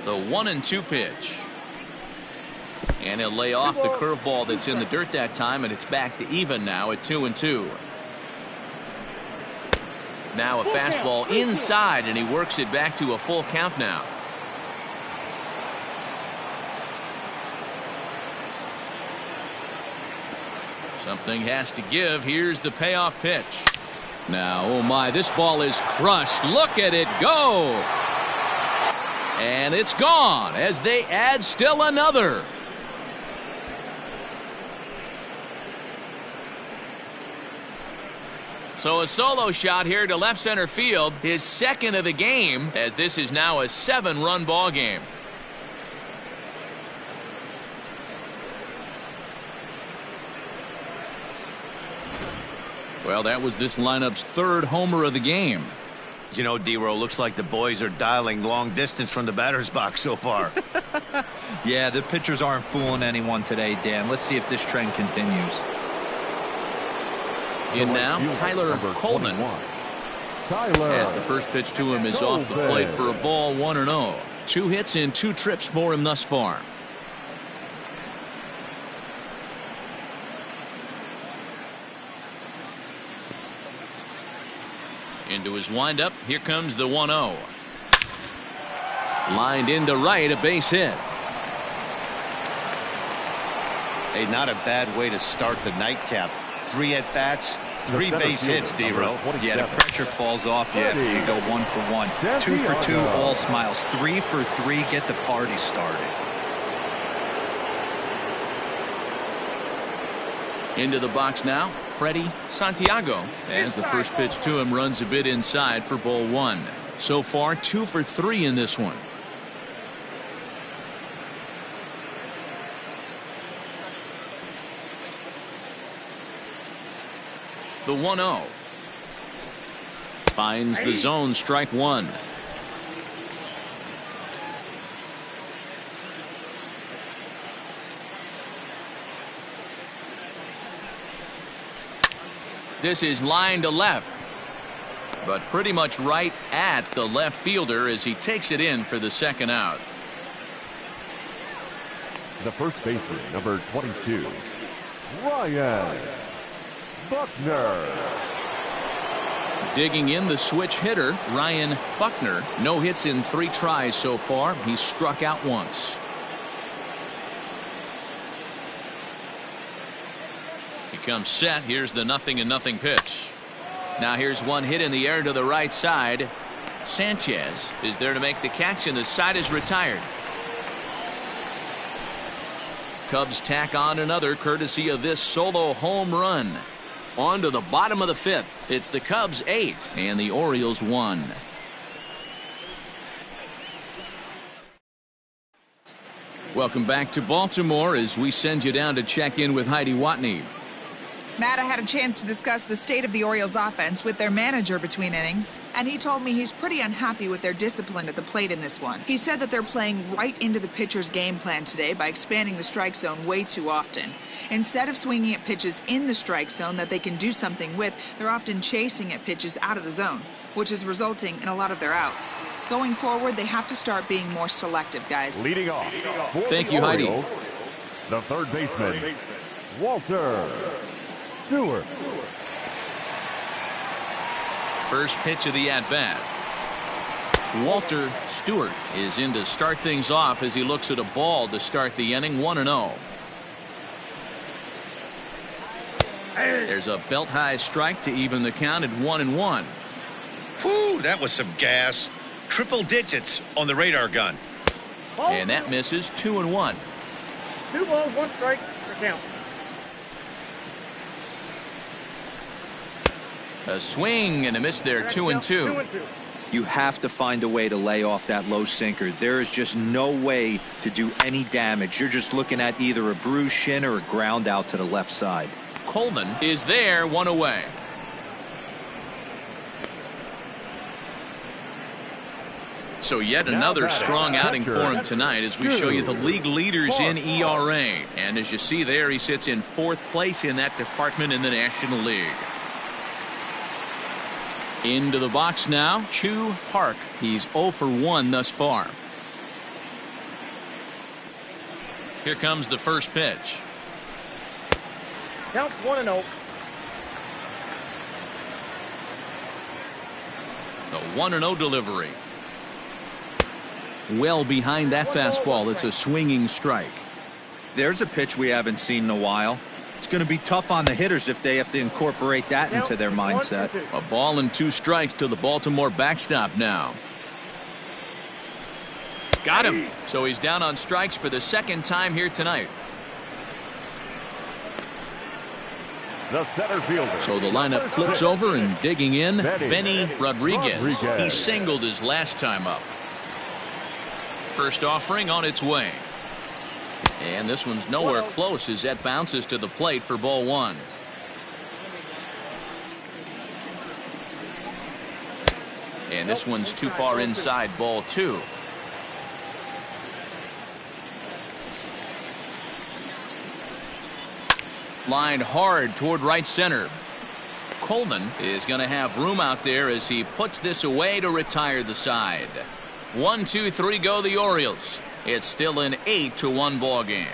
The 1-2 pitch. And he'll lay off the curveball that's in the dirt that time, and it's back to even now at 2-2. Now a fastball inside, and he works it back to a full count now. Something has to give. Here's the payoff pitch. Now, oh my, this ball is crushed. Look at it go. And it's gone as they add still another. So a solo shot here to left center field, his 2nd of the game, as this is now a 7-run ball game. Well, that was this lineup's 3rd homer of the game. You know, D-Row, looks like the boys are dialing long distance from the batter's box so far. Yeah, the pitchers aren't fooling anyone today, Dan. Let's see if this trend continues. In now, Tyler Coleman. As the first pitch to him is off the plate for a ball, 1-0. 2 hits in 2 trips for him thus far. Into his windup. Here comes the 1-0. Lined into right, a base hit. Hey, not a bad way to start the nightcap. 3 at-bats, 3 base hits, D-Row. Yeah, the pressure falls off you after you go 1 for 1. 2 for 2, all smiles. 3 for 3, get the party started. Into the box now, Freddie Santiago, as the first pitch to him runs a bit inside for ball 1. So far 2 for 3 in this one. The 1-0 finds the zone, strike 1. This is line to left, but pretty much right at the left fielder as he takes it in for the 2nd out. The first baseman, number 22, Ryan Buckner. Digging in the switch hitter, Ryan Buckner. No hits in 3 tries so far. He's struck out once. He comes set. Here's the 0-0 pitch. Now here's one hit in the air to the right side. Sanchez is there to make the catch, and the side is retired. Cubs tack on another courtesy of this solo home run. On to the bottom of the 5th. It's the Cubs 8 and the Orioles 1. Welcome back to Baltimore as we send you down to check in with Heidi Watney. Matt, I had a chance to discuss the state of the Orioles offense with their manager between innings, and he told me he's pretty unhappy with their discipline at the plate in this one. He said that they're playing right into the pitcher's game plan today by expanding the strike zone way too often. Instead of swinging at pitches in the strike zone that they can do something with, they're often chasing at pitches out of the zone, which is resulting in a lot of their outs. Going forward, they have to start being more selective, guys. Leading off. Thank you, Heidi. The third baseman, Walter Stewart. First pitch of the at-bat. Walter Stewart is in to start things off as he looks at a ball to start the inning. 1-0. There's a belt-high strike to even the count at 1-1. Whew, that was some gas. Triple digits on the radar gun. And that misses. 2-1. 2 balls, 1 strike for count. A swing and a miss there. 2-2. You have to find a way to lay off that low sinker. There is just no way to do any damage. You're just looking at either a bruised shin or a ground out to the left side. Coleman is there, 1 away. So yet another strong outing for him tonight as we show you the league leaders in ERA. And as you see there, he sits in 4th place in that department in the National League. Into the box now, Chu Park. He's 0 for 1 thus far. Here comes the first pitch. Count's 1-0. The 1-0 delivery. Well behind that fastball. It's a swinging strike. There's a pitch we haven't seen in a while. It's going to be tough on the hitters if they have to incorporate that into their mindset. A ball and 2 strikes to the Baltimore backstop now. Got him. So he's down on strikes for the 2nd time here tonight. The center fielder. So the lineup flips over and digging in, Benny Rodriguez. He singled his last time up. First offering on its way. And this one's nowhere close as that bounces to the plate for ball 1. And this one's too far inside, ball 2. Lined hard toward right center. Coleman is going to have room out there as he puts this away to retire the side. 1, 2, 3 go the Orioles. It's still an 8-1 ball game.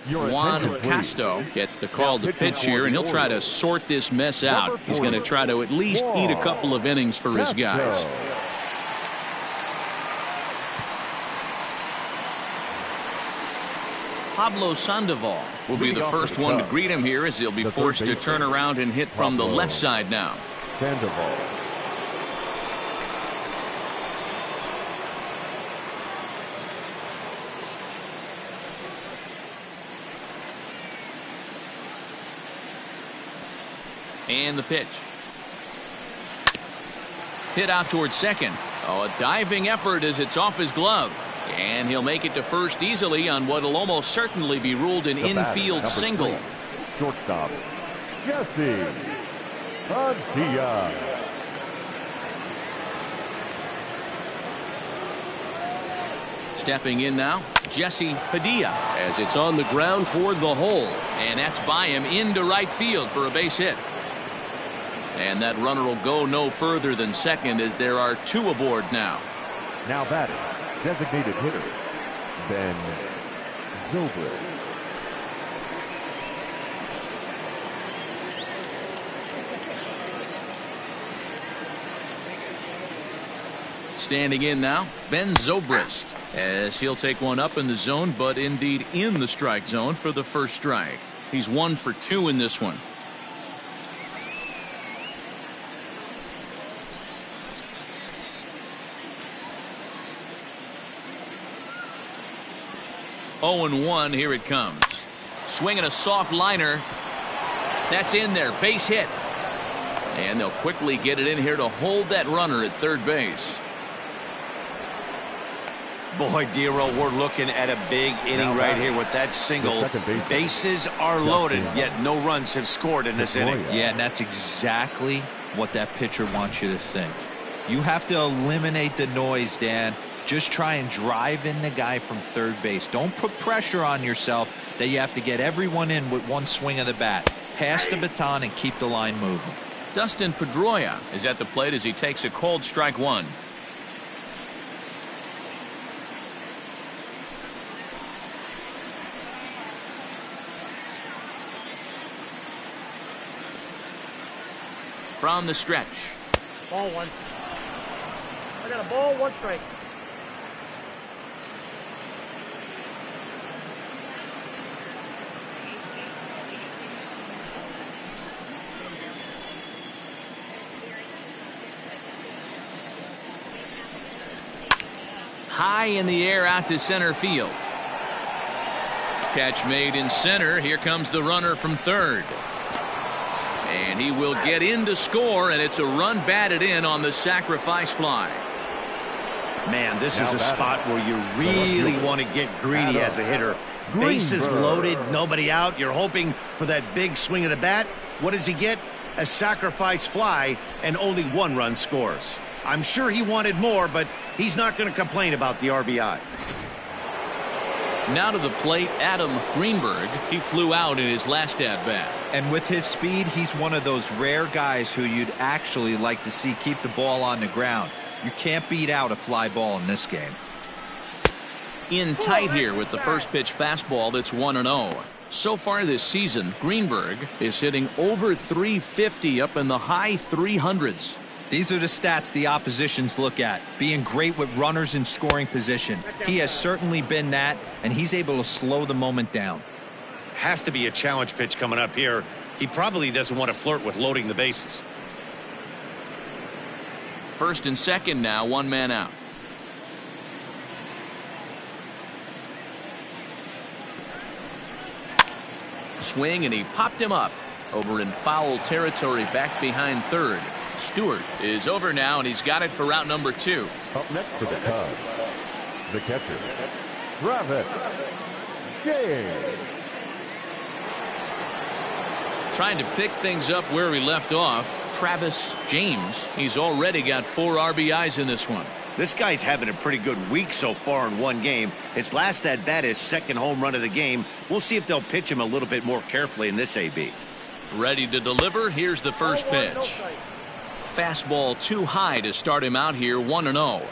Juan Castro gets the call to pitch here, and he'll try to sort this mess out. He's going to try to at least eat a couple of innings for his guys. Pablo Sandoval will be the first one to greet him here as he'll be forced to turn around and hit from the left side now. Sandoval. And the pitch. Hit out towards second. Oh, a diving effort as it's off his glove. And he'll make it to first easily on what will almost certainly be ruled an infield single. 3, shortstop, Jesse Padilla. Stepping in now, Jesse Padilla as it's on the ground toward the hole. And that's by him into right field for a base hit. And that runner will go no further than second as there are 2 aboard now. Now batting, designated hitter, Ben Zobrist. Standing in now, Ben Zobrist, as he'll take one up in the zone, but indeed in the strike zone for the first strike. He's 1 for 2 in this one. Oh and 1, here it comes. Swinging a soft liner. That's in there, base hit. And they'll quickly get it in here to hold that runner at third base. Boy, Dero, we're looking at a big inning right here with that single. Bases are loaded, yet no runs have scored in this inning. Yeah, and that's exactly what that pitcher wants you to think. You have to eliminate the noise, Dan. Just try and drive in the guy from third base. Don't put pressure on yourself that you have to get everyone in with one swing of the bat. Pass the baton and keep the line moving. Dustin Pedroia is at the plate as he takes a cold strike one. From the stretch. Ball one. I got a ball, 1 strike. High in the air out to center field. Catch made in center. Here comes the runner from third. And he will get in to score, and it's a run batted in on the sacrifice fly. Man, this is a spot where you really want to get greedy as a hitter. Bases loaded, nobody out. You're hoping for that big swing of the bat. What does he get? A sacrifice fly, and only 1 run scores. I'm sure he wanted more, but he's not going to complain about the RBI. Now to the plate, Adam Greenberg. He flew out in his last at-bat. And with his speed, he's one of those rare guys who you'd actually like to see keep the ball on the ground. You can't beat out a fly ball in this game. In tight here with the first pitch fastball that's 1-0. So far this season, Greenberg is hitting over 350 up in the high 300s. These are the stats the oppositions look at. Being great with runners in scoring position. He has certainly been that, and he's able to slow the moment down. Has to be a challenge pitch coming up here. He probably doesn't want to flirt with loading the bases. First and second now, 1 man out. Swing, and he popped him up over in foul territory back behind third. Stewart is over now, and he's got it for route number 2. Up next for the Cubs, the catcher, Travis James. Trying to pick things up where we left off, Travis James. He's already got 4 RBIs in this one. This guy's having a pretty good week so far in one game. His last at bat is second home run of the game. We'll see if they'll pitch him a little bit more carefully in this AB. Ready to deliver. Here's the first pitch. Fastball too high to start him out here, 1-0.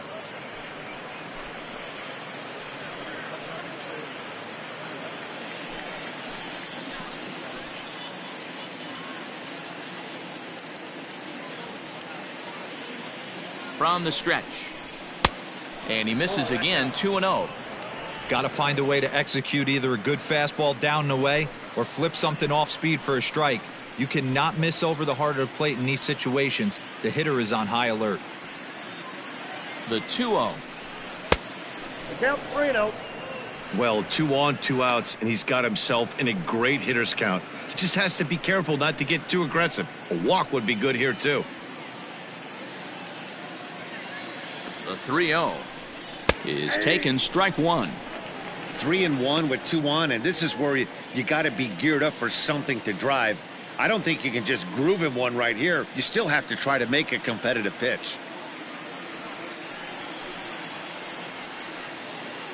From the stretch. And he misses again, 2-0. Got to find a way to execute either a good fastball down the way or flip something off speed for a strike. You cannot miss over the heart of the plate in these situations. The hitter is on high alert. The 2-0. Count 3-0. Well, 2 on, 2 outs, and he's got himself in a great hitter's count. He just has to be careful not to get too aggressive. A walk would be good here, too. The 3-0 is taken, strike 1. 3-1 with 2 on, and this is where you got to be geared up for something to drive. I don't think you can just groove him one right here. You still have to try to make a competitive pitch.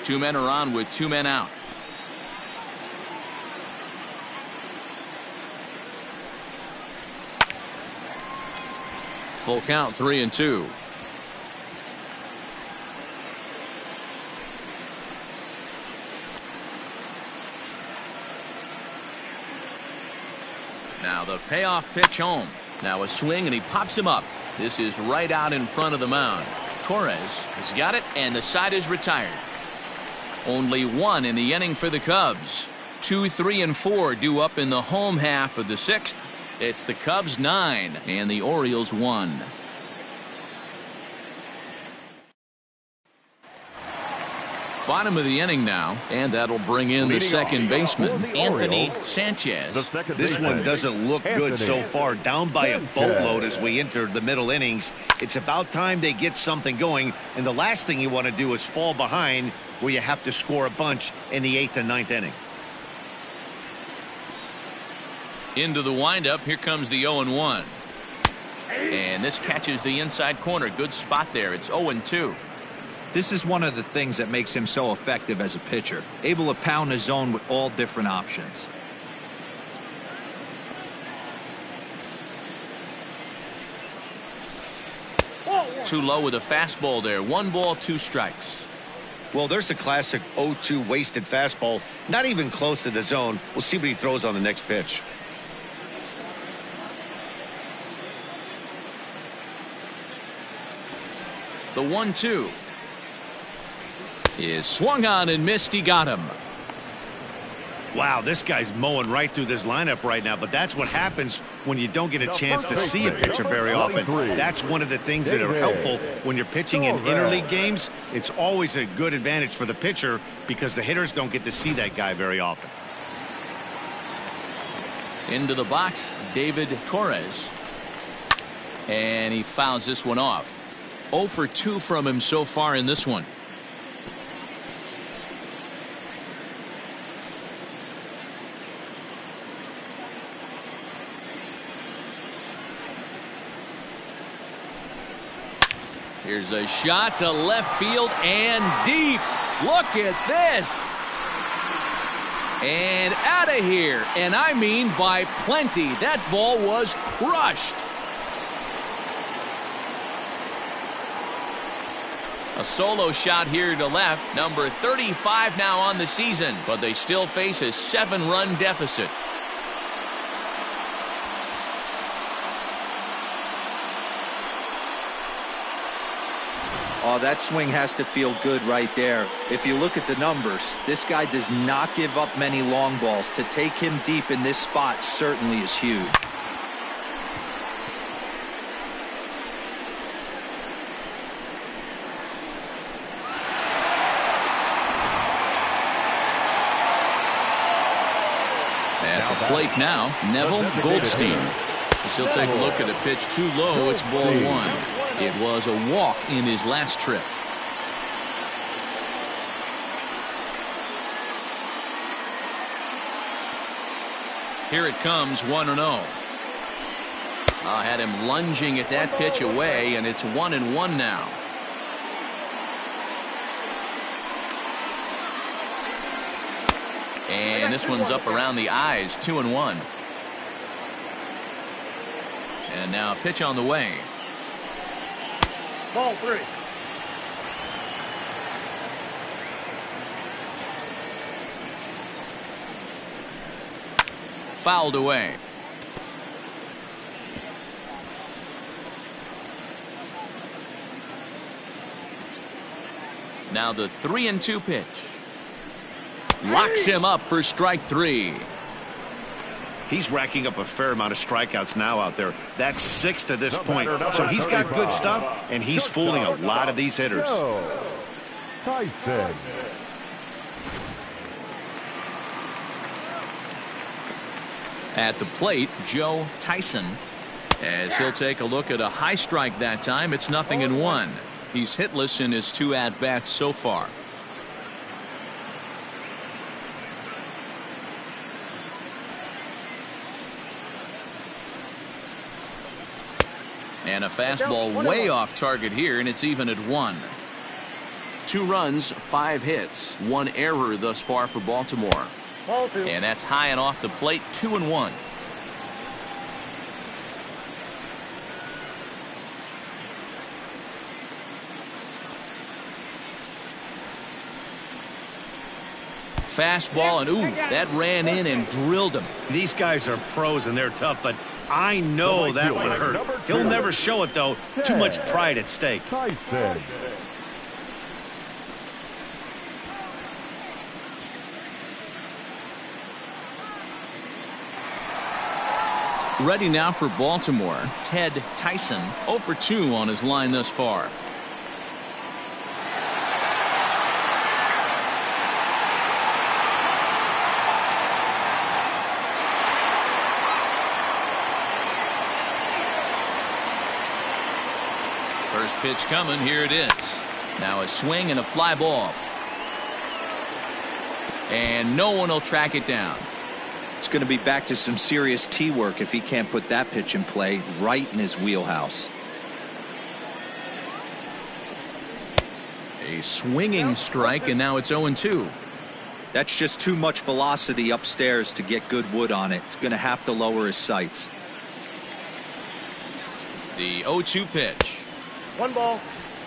2 men are on with 2 men out. Full count, 3-2. Now the payoff pitch home. Now a swing, and he pops him up. This is right out in front of the mound. Torres has got it, and the side is retired. Only 1 in the inning for the Cubs. 2, 3, and 4 due up in the home half of the 6th. It's the Cubs 9 and the Orioles 1. Bottom of the inning now, and that'll bring in the second baseman, Anthony Sanchez. This one doesn't look good so far. Down by a boatload as we enter the middle innings. It's about time they get something going, and the last thing you want to do is fall behind where you have to score a bunch in the 8th and 9th inning. Into the windup, here comes the 0-1. And this catches the inside corner. Good spot there. It's 0-2. This is one of the things that makes him so effective as a pitcher, able to pound the zone with all different options. Too low with a fastball there. 1 ball, 2 strikes. Well, there's the classic 0-2 wasted fastball. Not even close to the zone. We'll see what he throws on the next pitch. The 1-2 is swung on and missed. He got him. Wow, this guy's mowing right through this lineup right now, but that's what happens when you don't get a chance to see a pitcher very often. That's one of the things that are helpful when you're pitching in interleague games. It's always a good advantage for the pitcher because the hitters don't get to see that guy very often. Into the box, David Torres. And he fouls this one off. 0 for 2 from him so far in this one. Here's a shot to left field and deep. Look at this. And out of here. And I mean by plenty. That ball was crushed. A solo shot here to left. Number 35 now on the season. But they still face a 7-run deficit. Oh, that swing has to feel good right there. If you look at the numbers, this guy does not give up many long balls. To take him deep in this spot certainly is huge. At the plate now, Neville Goldstein. As he'll take a look at a pitch too low. It's ball 1. It was a walk in his last trip. Here it comes, 1-0. Had him lunging at that pitch away, and it's 1-1 now. And this one's up around the eyes, 2-1. And now pitch on the way. Ball 3. Fouled away. Now the 3-2 pitch. Locks him up for strike 3. He's racking up a fair amount of strikeouts now out there. That's 6 to this point. So he's got good stuff, and he's fooling a lot of these hitters. Tyson. At the plate, Joe Tyson. As he'll take a look at a high strike that time. It's 0-1. He's hitless in his 2 at-bats so far. And a fastball way off target here, and it's even at 1. 2 runs, 5 hits, 1 error thus far for Baltimore. And that's high and off the plate, 2-1. Fastball, and ooh, that ran in and drilled him. These guys are pros and they're tough, but I know that one hurt. He'll never show it, though. Too much pride at stake. Tyson. Ready now for Baltimore, Ted Tyson, 0 for 2 on his line thus far. First pitch coming. Here it is. Now a swing and a fly ball. And no one will track it down. It's going to be back to some serious tee work if he can't put that pitch in play right in his wheelhouse. A swinging strike, and now it's 0-2. That's just too much velocity upstairs to get good wood on it. It's going to have to lower his sights. The 0-2 pitch. 1 ball,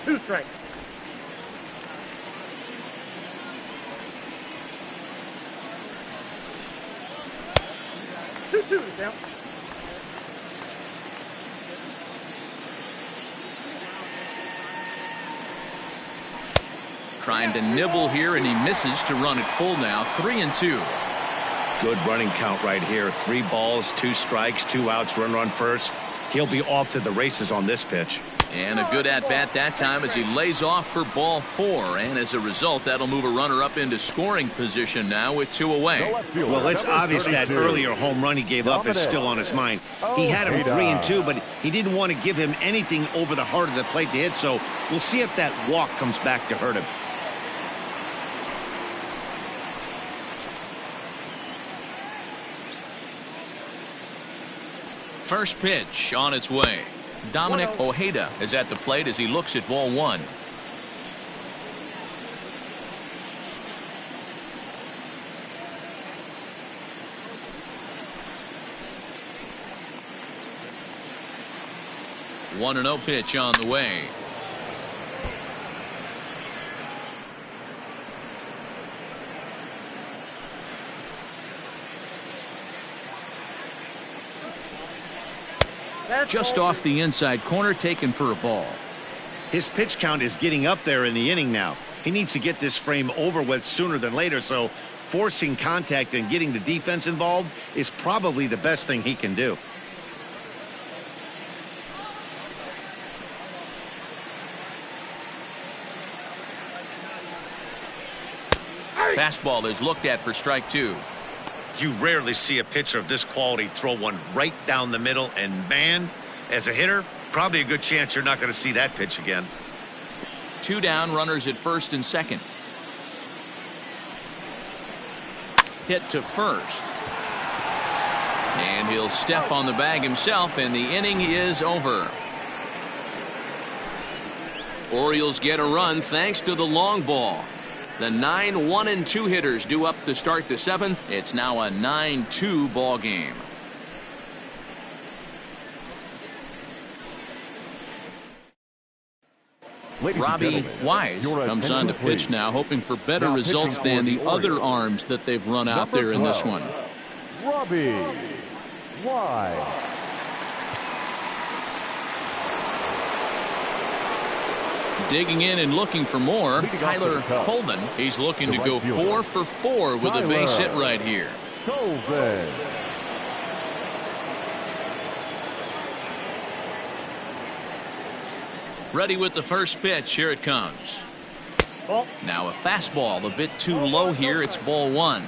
2 strikes. Two down. Trying to nibble here, and he misses to run it full now. 3-2. Good running count right here. 3 balls, 2 strikes, 2 outs, run first. He'll be off to the races on this pitch. And a good at-bat that time as he lays off for ball 4. And as a result, that'll move a runner up into scoring position now with 2 away. Well, it's obvious that earlier home run he gave up is still on his mind. He had him 3-2, but he didn't want to give him anything over the heart of the plate to hit, so we'll see if that walk comes back to hurt him. First pitch on its way. Dominic Ojeda is at the plate as he looks at ball 1. One and 0 pitch on the way. Just off the inside corner, taken for a ball. His pitch count is getting up there in the inning now. He needs to get this frame over with sooner than later, so forcing contact and getting the defense involved is probably the best thing he can do. Fastball is looked at for strike 2. You rarely see a pitcher of this quality throw one right down the middle, and man, as a hitter, probably a good chance you're not going to see that pitch again. 2 down, runners at first and second. Hit to first. And he'll step on the bag himself, and the inning is over. Orioles get a run thanks to the long ball. The 9-1-2 hitters due up to start the 7th. It's now a 9-2 ball game. Robbie Wise comes on to pitch now, hoping for better results than the other arms that they've run out there in this one. Robbie Wise. Digging in and looking for more, Tyler Colvin. He's looking to go 4 for 4 with a base hit right here. Colvin. Ready with the first pitch. Here it comes. Now a fastball, a bit too low here. It's ball 1.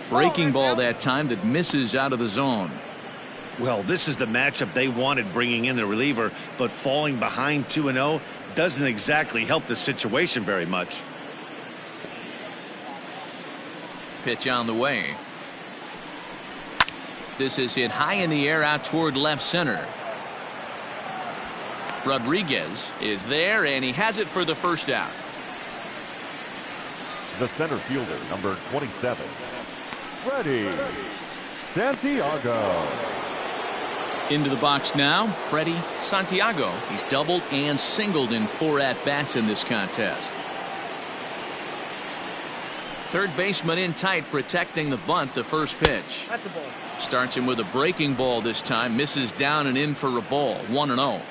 Breaking ball that time that misses out of the zone. Well, this is the matchup they wanted, bringing in the reliever, but falling behind 2-0 doesn't exactly help the situation very much. Pitch on the way. This is hit high in the air out toward left center. Rodriguez is there, and he has it for the first out. The center fielder, number 27. Freddie Santiago. Into the box now, Freddie Santiago. He's doubled and singled in 4 at-bats in this contest. Third baseman in tight, protecting the bunt. The first pitch. That's a ball. Starts him with a breaking ball this time. Misses down and in for a ball. 1-0.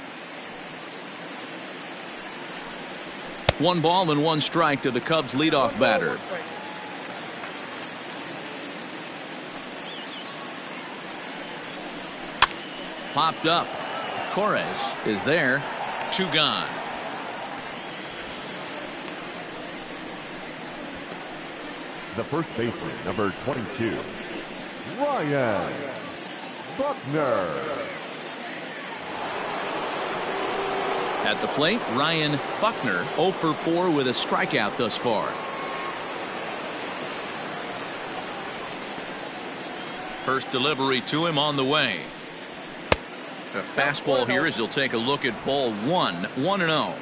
1 ball and 1 strike to the Cubs leadoff batter. Popped up. Torres is there. 2 gone. the first baseman, number 22, Ryan Buckner. At the plate, Ryan Buckner, 0 for 4 with a strikeout thus far. First delivery to him on the way. A fastball here as he'll take a look at ball 1, 1-0.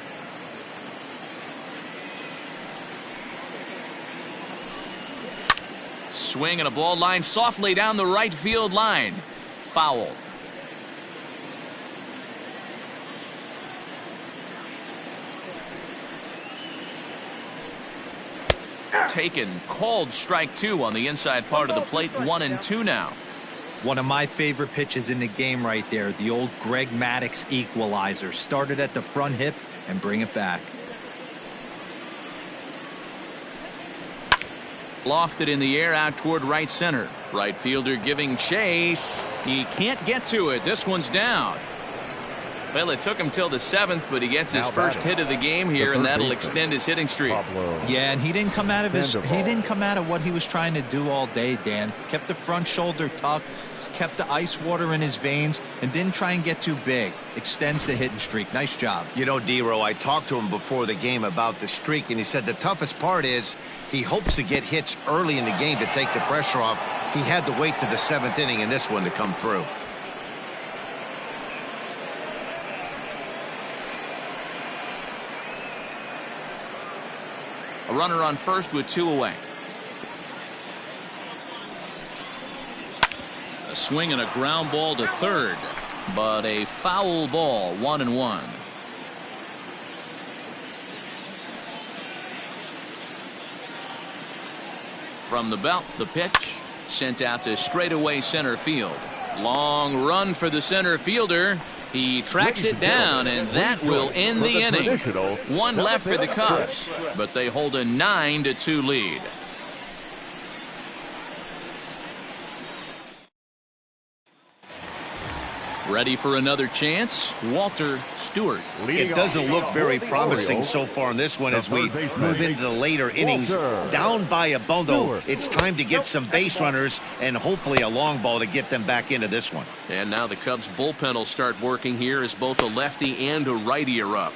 Swing and a ball line softly down the right field line. Foul. Taken, called strike 2 on the inside part of the plate. 1-2 now. One of my favorite pitches in the game right there, the old Greg Maddux equalizer. Started at the front hip and bring it back. Lofted in the air out toward right center. Right fielder giving chase. He can't get to it. This one's down. Well, it took him till the 7th, but he gets his first hit of the game here, and that'll extend his hitting streak. Yeah, and he didn't come out of what he was trying to do all day, Dan. Kept the front shoulder tucked, kept the ice water in his veins, and didn't try and get too big. Extends the hitting streak. Nice job. You know, D-Row, I talked to him before the game about the streak, and he said the toughest part is he hopes to get hits early in the game to take the pressure off. He had to wait to the 7th inning in this one to come through. A runner on first with 2 away. A swing and a ground ball to third, but a foul ball. 1-1. From the belt, the pitch sent out to straightaway center field. Long run for the center fielder. He tracks it down, and that will end the inning. 1 left for the Cubs, but they hold a 9-2 lead. Ready for another chance, Walter Stewart. It doesn't look very promising so far in this one as we move into the later innings. Down by a bundle, it's time to get some base runners and hopefully a long ball to get them back into this one. And now the Cubs bullpen will start working here as both a lefty and a righty are up.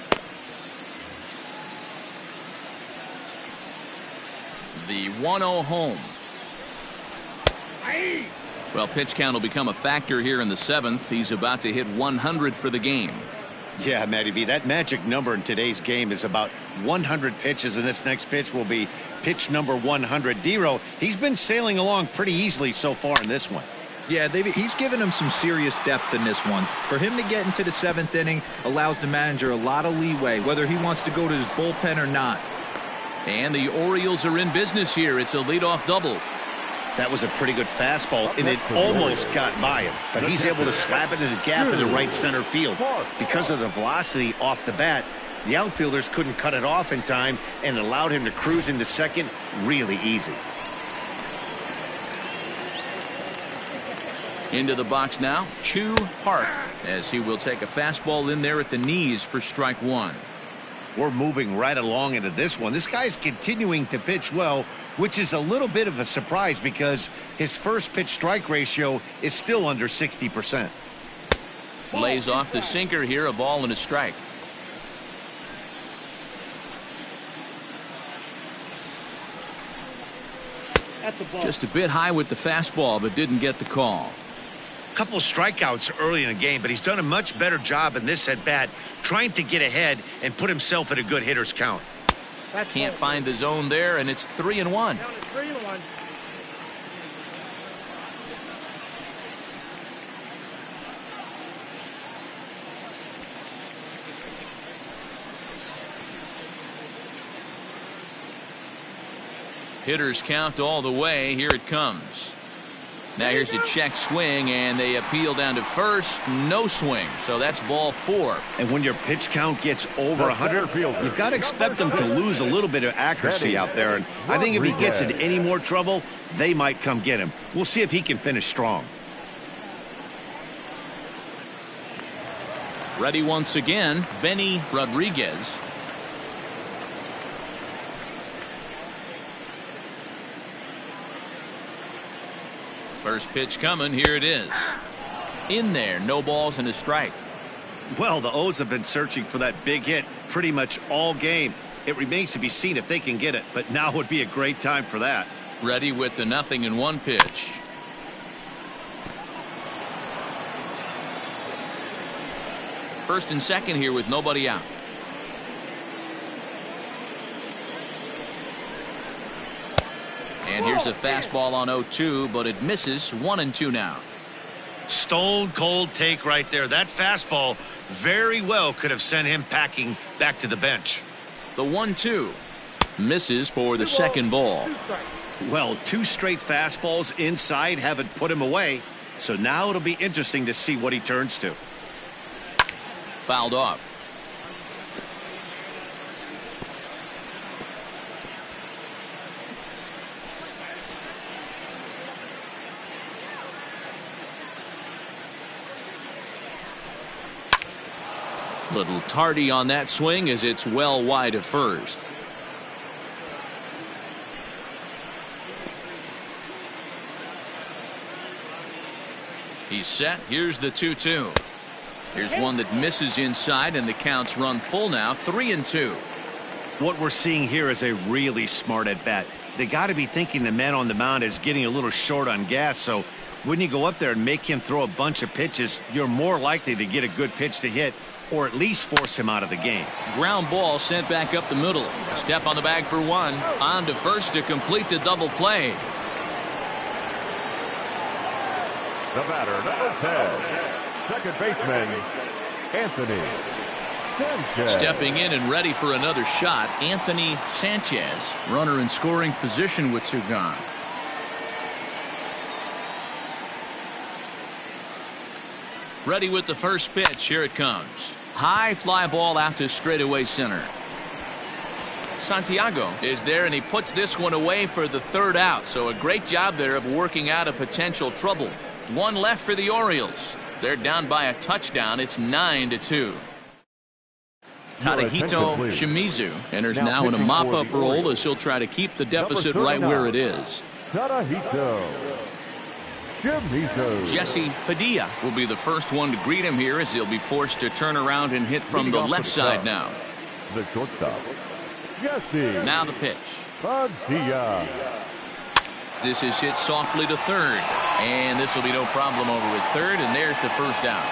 The 1-0 home. Well, pitch count will become a factor here in the 7th. He's about to hit 100 for the game. Yeah, Matty V, that magic number in today's game is about 100 pitches, and this next pitch will be pitch number 100. D-Row, he's been sailing along pretty easily so far in this one. Yeah, he's given him some serious depth in this one. For him to get into the 7th inning allows the manager a lot of leeway, whether he wants to go to his bullpen or not. And the Orioles are in business here. It's a leadoff double. That was a pretty good fastball, and it almost got by him. But he's able to slap it in the gap in the right center field. Because of the velocity off the bat, the outfielders couldn't cut it off in time and allowed him to cruise into second really easy. Into the box now, Chu Park, as he will take a fastball in there at the knees for strike 1. We're moving right along into this one. This guy's continuing to pitch well, which is a little bit of a surprise because his first pitch strike ratio is still under 60%. Lays off the sinker here, a ball and a strike. Just a bit high with the fastball, but didn't get the call. Couple strikeouts early in the game, but he's done a much better job in this at bat trying to get ahead and put himself at a good hitter's count. Can't find the zone there, and it's 3-1. Hitters count all the way. Here it comes. Now here's a check swing, and they appeal down to first. No swing, so that's ball 4. And when your pitch count gets over 100, you've got to expect them to lose a little bit of accuracy out there. And I think if he gets in any more trouble, they might come get him. We'll see if he can finish strong. Ready once again, Benny Rodriguez. First pitch coming. Here it is. In there. No balls and a strike. Well, the O's have been searching for that big hit pretty much all game. It remains to be seen if they can get it, but now would be a great time for that. Ready with the 0-1 pitch. First and second here with nobody out. And here's a fastball on 0-2, but it misses. 1-2 now. Stone cold take right there. That fastball very well could have sent him packing back to the bench. The 1-2 misses for the second ball. Well, 2 straight fastballs inside haven't put him away. So now it'll be interesting to see what he turns to. Fouled off. Little tardy on that swing as it's well wide of first. He's set. Here's the 2-2. Here's one that misses inside, and the count's run full now. 3-2. What we're seeing here is a really smart at bat. They got to be thinking the man on the mound is getting a little short on gas, so when you go up there and make him throw a bunch of pitches, you're more likely to get a good pitch to hit or at least force him out of the game. Ground ball sent back up the middle. A step on the bag for one. On to first to complete the double play. The batter, number 10, second baseman, Anthony Sanchez. Stepping in and ready for another shot, Anthony Sanchez. Runner in scoring position with two gone. Ready with the first pitch. Here it comes. High fly ball out to straightaway center. Santiago is there, and he puts this one away for the third out. So a great job there of working out a potential trouble. One left for the Orioles. They're down by a touchdown. It's 9-2. Tadahito Shimizu enters now in a mop-up role as he'll try to keep the deficit right where it is. Tadahito Shimizu. Jesse Padilla will be the first one to greet him here as he'll be forced to turn around and hit from the left side now. The shortstop, Jesse. Now the pitch. Padilla. This is hit softly to third, and this will be no problem over at third, and there's the first out.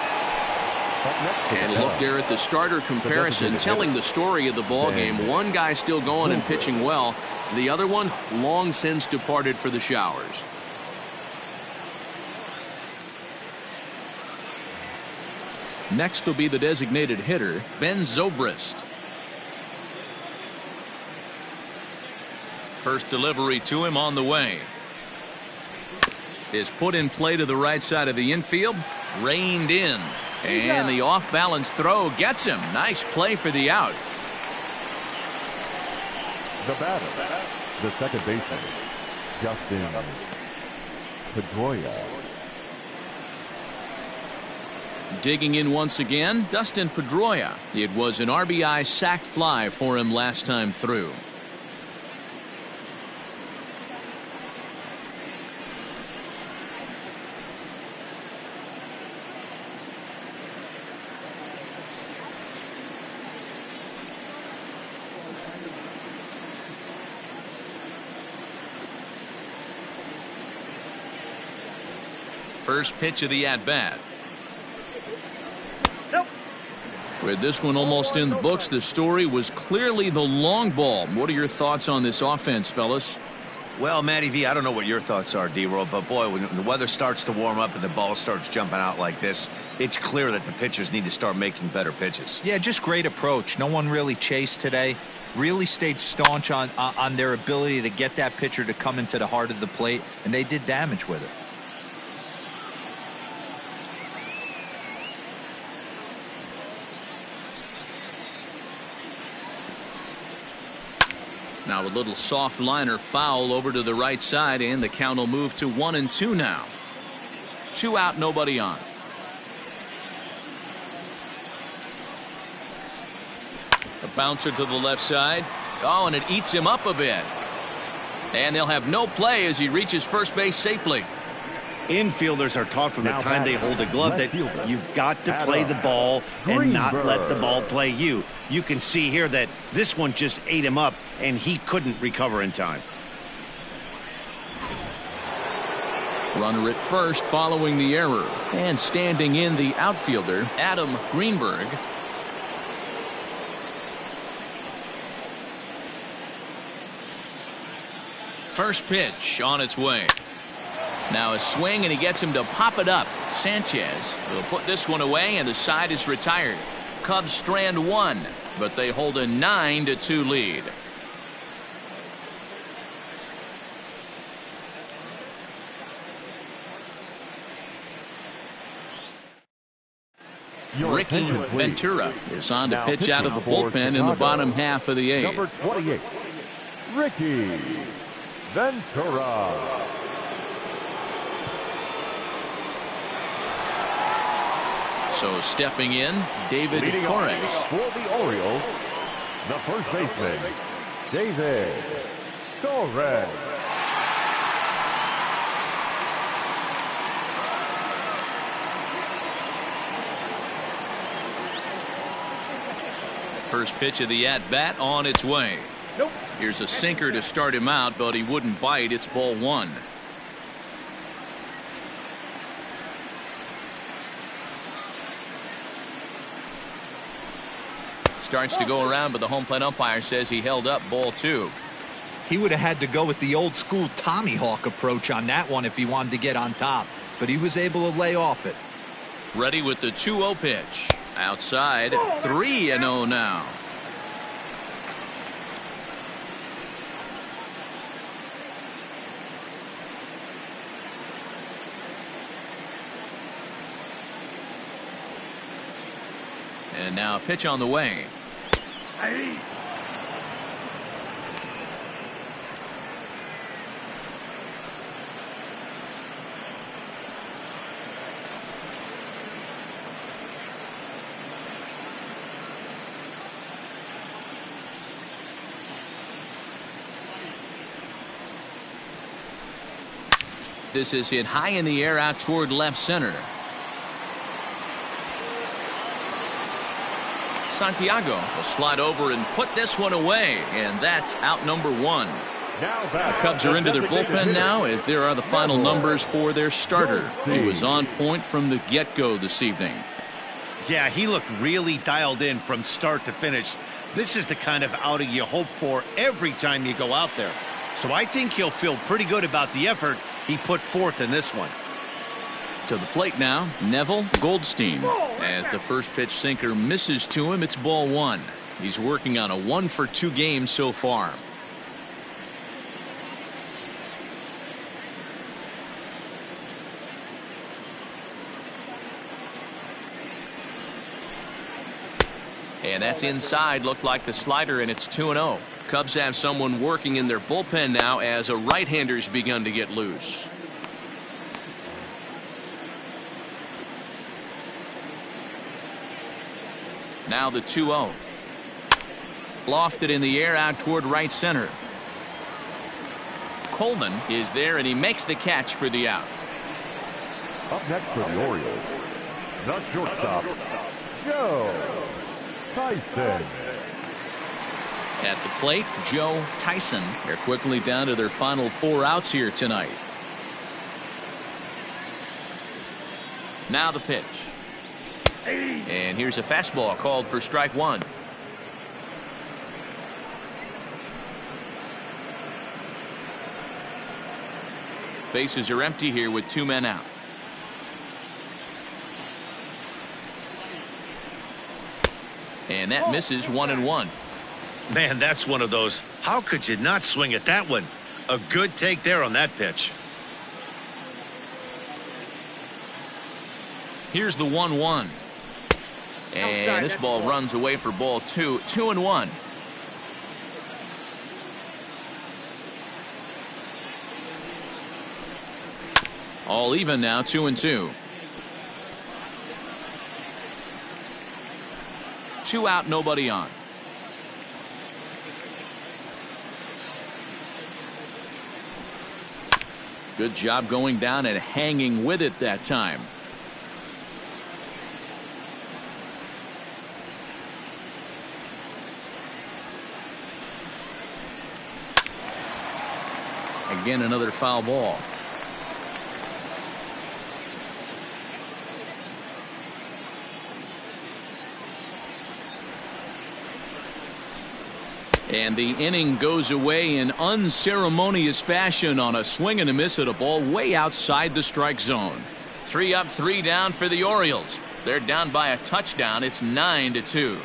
And look there at the starter comparison, telling the story of the ball game. One guy still going and pitching well, the other one long since departed for the showers. Next will be the designated hitter, Ben Zobrist. First delivery to him on the way. Is put in play to the right side of the infield. Reined in. And the off-balance throw gets him. Nice play for the out. The batter, the second baseman, Dustin Pedroia. Digging in once again, Dustin Pedroia. It was an RBI sac fly for him last time through. First pitch of the at-bat. With this one almost in the books, the story was clearly the long ball. What are your thoughts on this offense, fellas? Well, Matty V, I don't know what your thoughts are, D-Roll, but boy, when the weather starts to warm up and the ball starts jumping out like this, it's clear that the pitchers need to start making better pitches. Yeah, just great approach. No one really chased today. Really stayed staunch on their ability to get that pitcher to come into the heart of the plate, and they did damage with it. Now a little soft liner foul over to the right side, and the count will move to 1-2 now. 2 out, nobody on. A bouncer to the left side. Oh, and it eats him up a bit. And they'll have no play as he reaches first base safely. Infielders are taught from the time they hold a glove that you've got to play the ball and not let the ball play you. You can see here that this one just ate him up, and he couldn't recover in time. Runner at first following the error. And standing in the outfielder, Adam Greenberg. First pitch on its way. Now a swing, and he gets him to pop it up. Sanchez will put this one away, and the side is retired. Cubs strand one, but they hold a 9-2 lead. Ricky Ventura is on to pitch out of the bullpen in the bottom half of the eighth. Number 28, Ricky Ventura. So stepping in, David Leading Torres. for the Orioles, the first baseman, David Torres. First pitch of the at-bat on its way. Nope. Here's a sinker to start him out, but he wouldn't bite. It's ball one. Starts to go around, but the home plate umpire says he held up ball two. He would have had to go with the old school Tommy Hawk approach on that one if he wanted to get on top, but he was able to lay off it. Ready with the 2-0 pitch. Outside, 3-0 now. And now a pitch on the way. Hey. This is hit high in the air out toward left center. Santiago will slide over and put this one away, and that's out number one. The Cubs are into their bullpen now, as there are the final numbers for their starter, who was on point from the get-go this evening. Yeah, he looked really dialed in from start to finish. This is the kind of outing you hope for every time you go out there. So I think he'll feel pretty good about the effort he put forth in this one. To the plate now, Neville Goldstein. As the first pitch sinker misses to him, it's ball one. He's working on a 1-for-2 game so far. And that's inside. Looked like the slider, and it's 2-0. Cubs have someone working in their bullpen now as a right-hander's begun to get loose. Now the 2-0. Lofted in the air out toward right center. Coleman is there, and he makes the catch for the out. Up next for the Orioles, the shortstop, Joe Tyson. At the plate, Joe Tyson. They're quickly down to their final 4 outs here tonight. Now the pitch. And here's a fastball called for strike one. Bases are empty here with 2 men out. And that misses 1-1. Man, that's one of those. How could you not swing at that one? A good take there on that pitch. Here's the 1-1. And this ball runs away for ball two. 2-1. All even now, 2-2. 2 out, nobody on. Good job going down and hanging with it that time. Again, another foul ball. And the inning goes away in unceremonious fashion on a swing and a miss at a ball way outside the strike zone. 3 up, 3 down for the Orioles. They're down by a touchdown. It's 9-2.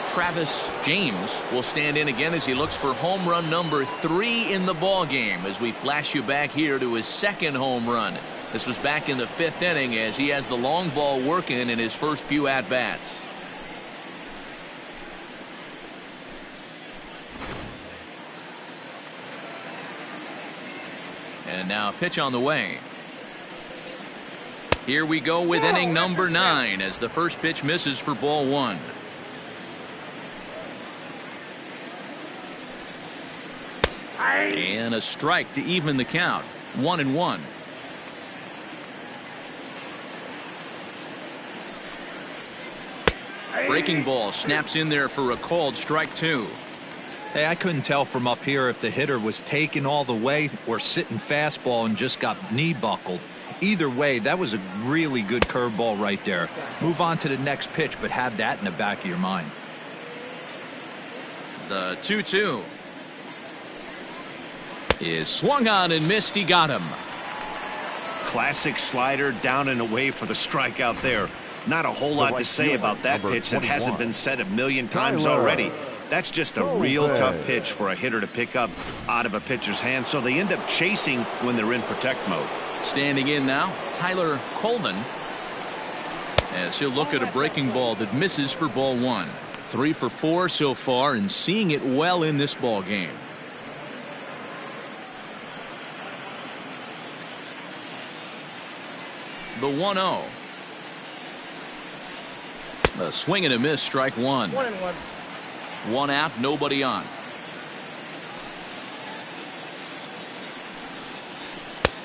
Travis James will stand in again as he looks for home run number 3 in the ball game, as we flash you back here to his second home run. This was back in the 5th inning, as he has the long ball working in his first few at-bats. And now a pitch on the way. Here we go with inning number 9 as the first pitch misses for ball 1. And a strike to even the count. 1-1. Breaking ball snaps in there for a called strike 2. Hey, I couldn't tell from up here if the hitter was taking all the way or sitting fastball and just got knee buckled. Either way, that was a really good curveball right there. Move on to the next pitch, but have that in the back of your mind. The 2-2 is swung on and missed. He got him. Classic slider down and away for the strikeout there. Not a whole lot to say about that pitch that hasn't been said a million times already. That's just a real tough pitch for a hitter to pick up out of a pitcher's hand, so they end up chasing when they're in protect mode. Standing in now, Tyler Colvin, as he'll look at a breaking ball that misses for ball 1. 3 for 4 so far, and seeing it well in this ball game. The 1-0. A swing and a miss, strike 1. 1-1. 1 out, nobody on.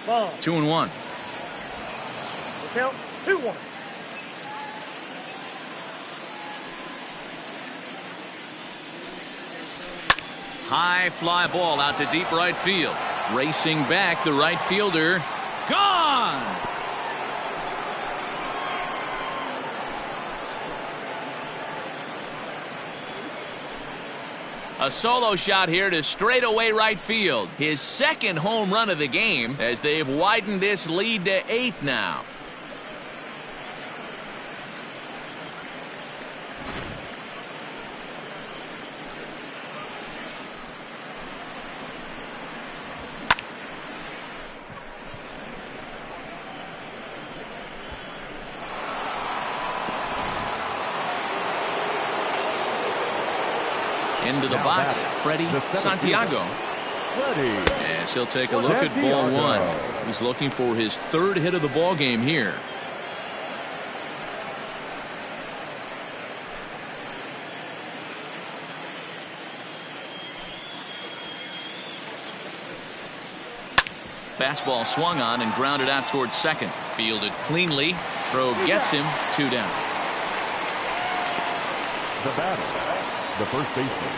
Ball. 2-1. Count 2-1. High fly ball out to deep right field. Racing back, the right fielder. Gone! A solo shot here to straightaway right field. His second home run of the game, as they've widened this lead to 8 now. Into the box, Freddie Santiago. As he'll take a look at ball 1. He's looking for his 3rd hit of the ball game here. Fastball swung on and grounded out towards second. Fielded cleanly. Throw gets him. 2 down. The batter, the first baseman,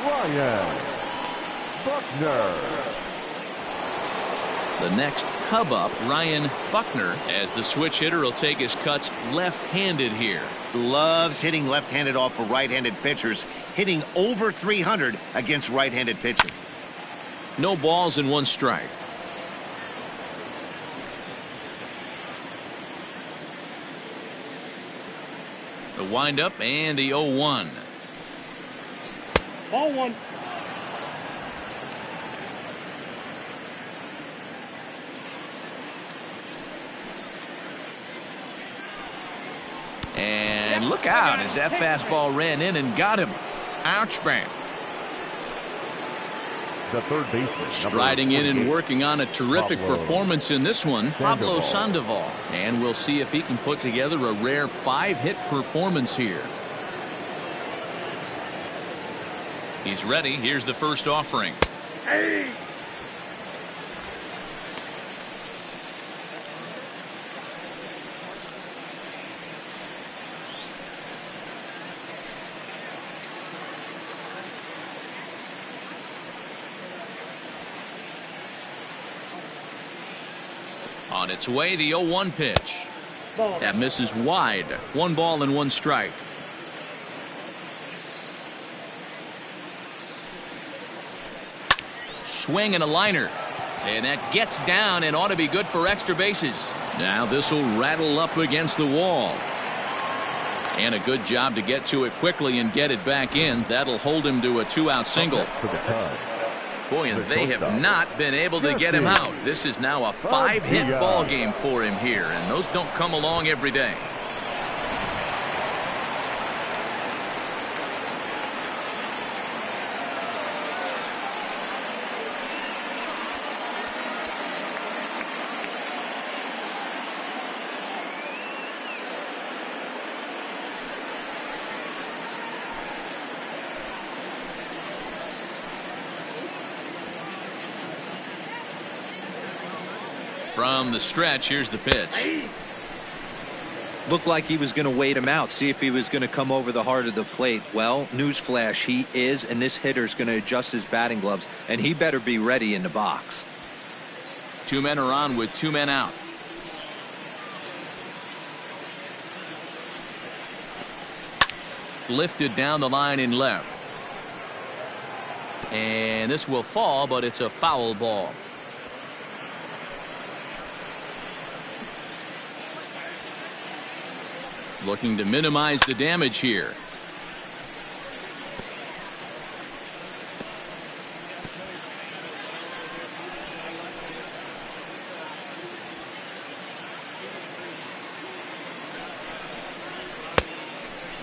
Ryan Buckner. The next Cub up, Ryan Buckner, as the switch hitter will take his cuts left-handed here. Loves hitting left-handed off for right-handed pitchers, hitting over 300 against right-handed pitching. No balls and 1 strike. The windup and the 0-1. Ball 1. And look out as that fastball ran in and got him. Ouch, man. The third baseman, Striding in and 48, working on a terrific Pablo performance in this one, Pablo Sandoval. Sandoval. And we'll see if he can put together a rare 5-hit performance here. He's ready. Here's the first offering. Hey! On its way, the 0-1 pitch. Ball. That misses wide. 1 ball and 1 strike. Swing and a liner. And that gets down and ought to be good for extra bases. Now this will rattle up against the wall. And a good job to get to it quickly and get it back in. That'll hold him to a 2-out single. Boy, and they have not been able to get him out. This is now a 5-hit ball game for him here, and those don't come along every day. From the stretch, here's the pitch. Looked like he was going to wait him out, see if he was going to come over the heart of the plate. Well, newsflash, he is, and this hitter's going to adjust his batting gloves, and he better be ready in the box. 2 men are on with 2 men out. Lifted down the line in left. And this will fall, but it's a foul ball. Looking to minimize the damage here.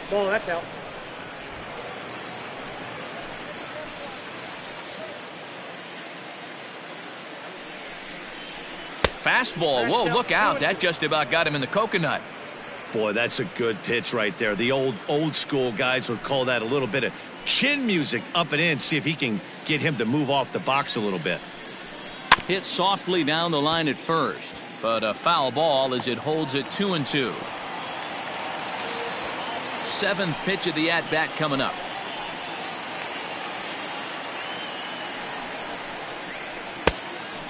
Ball, that's out. Fastball. Whoa, look out. That just about got him in the coconut. Boy, that's a good pitch right there. The old school guys would call that a little bit of chin music up and in. See if he can get him to move off the box a little bit. Hit softly down the line at first, but a foul ball as it holds it 2-2. 7th pitch of the at-bat coming up.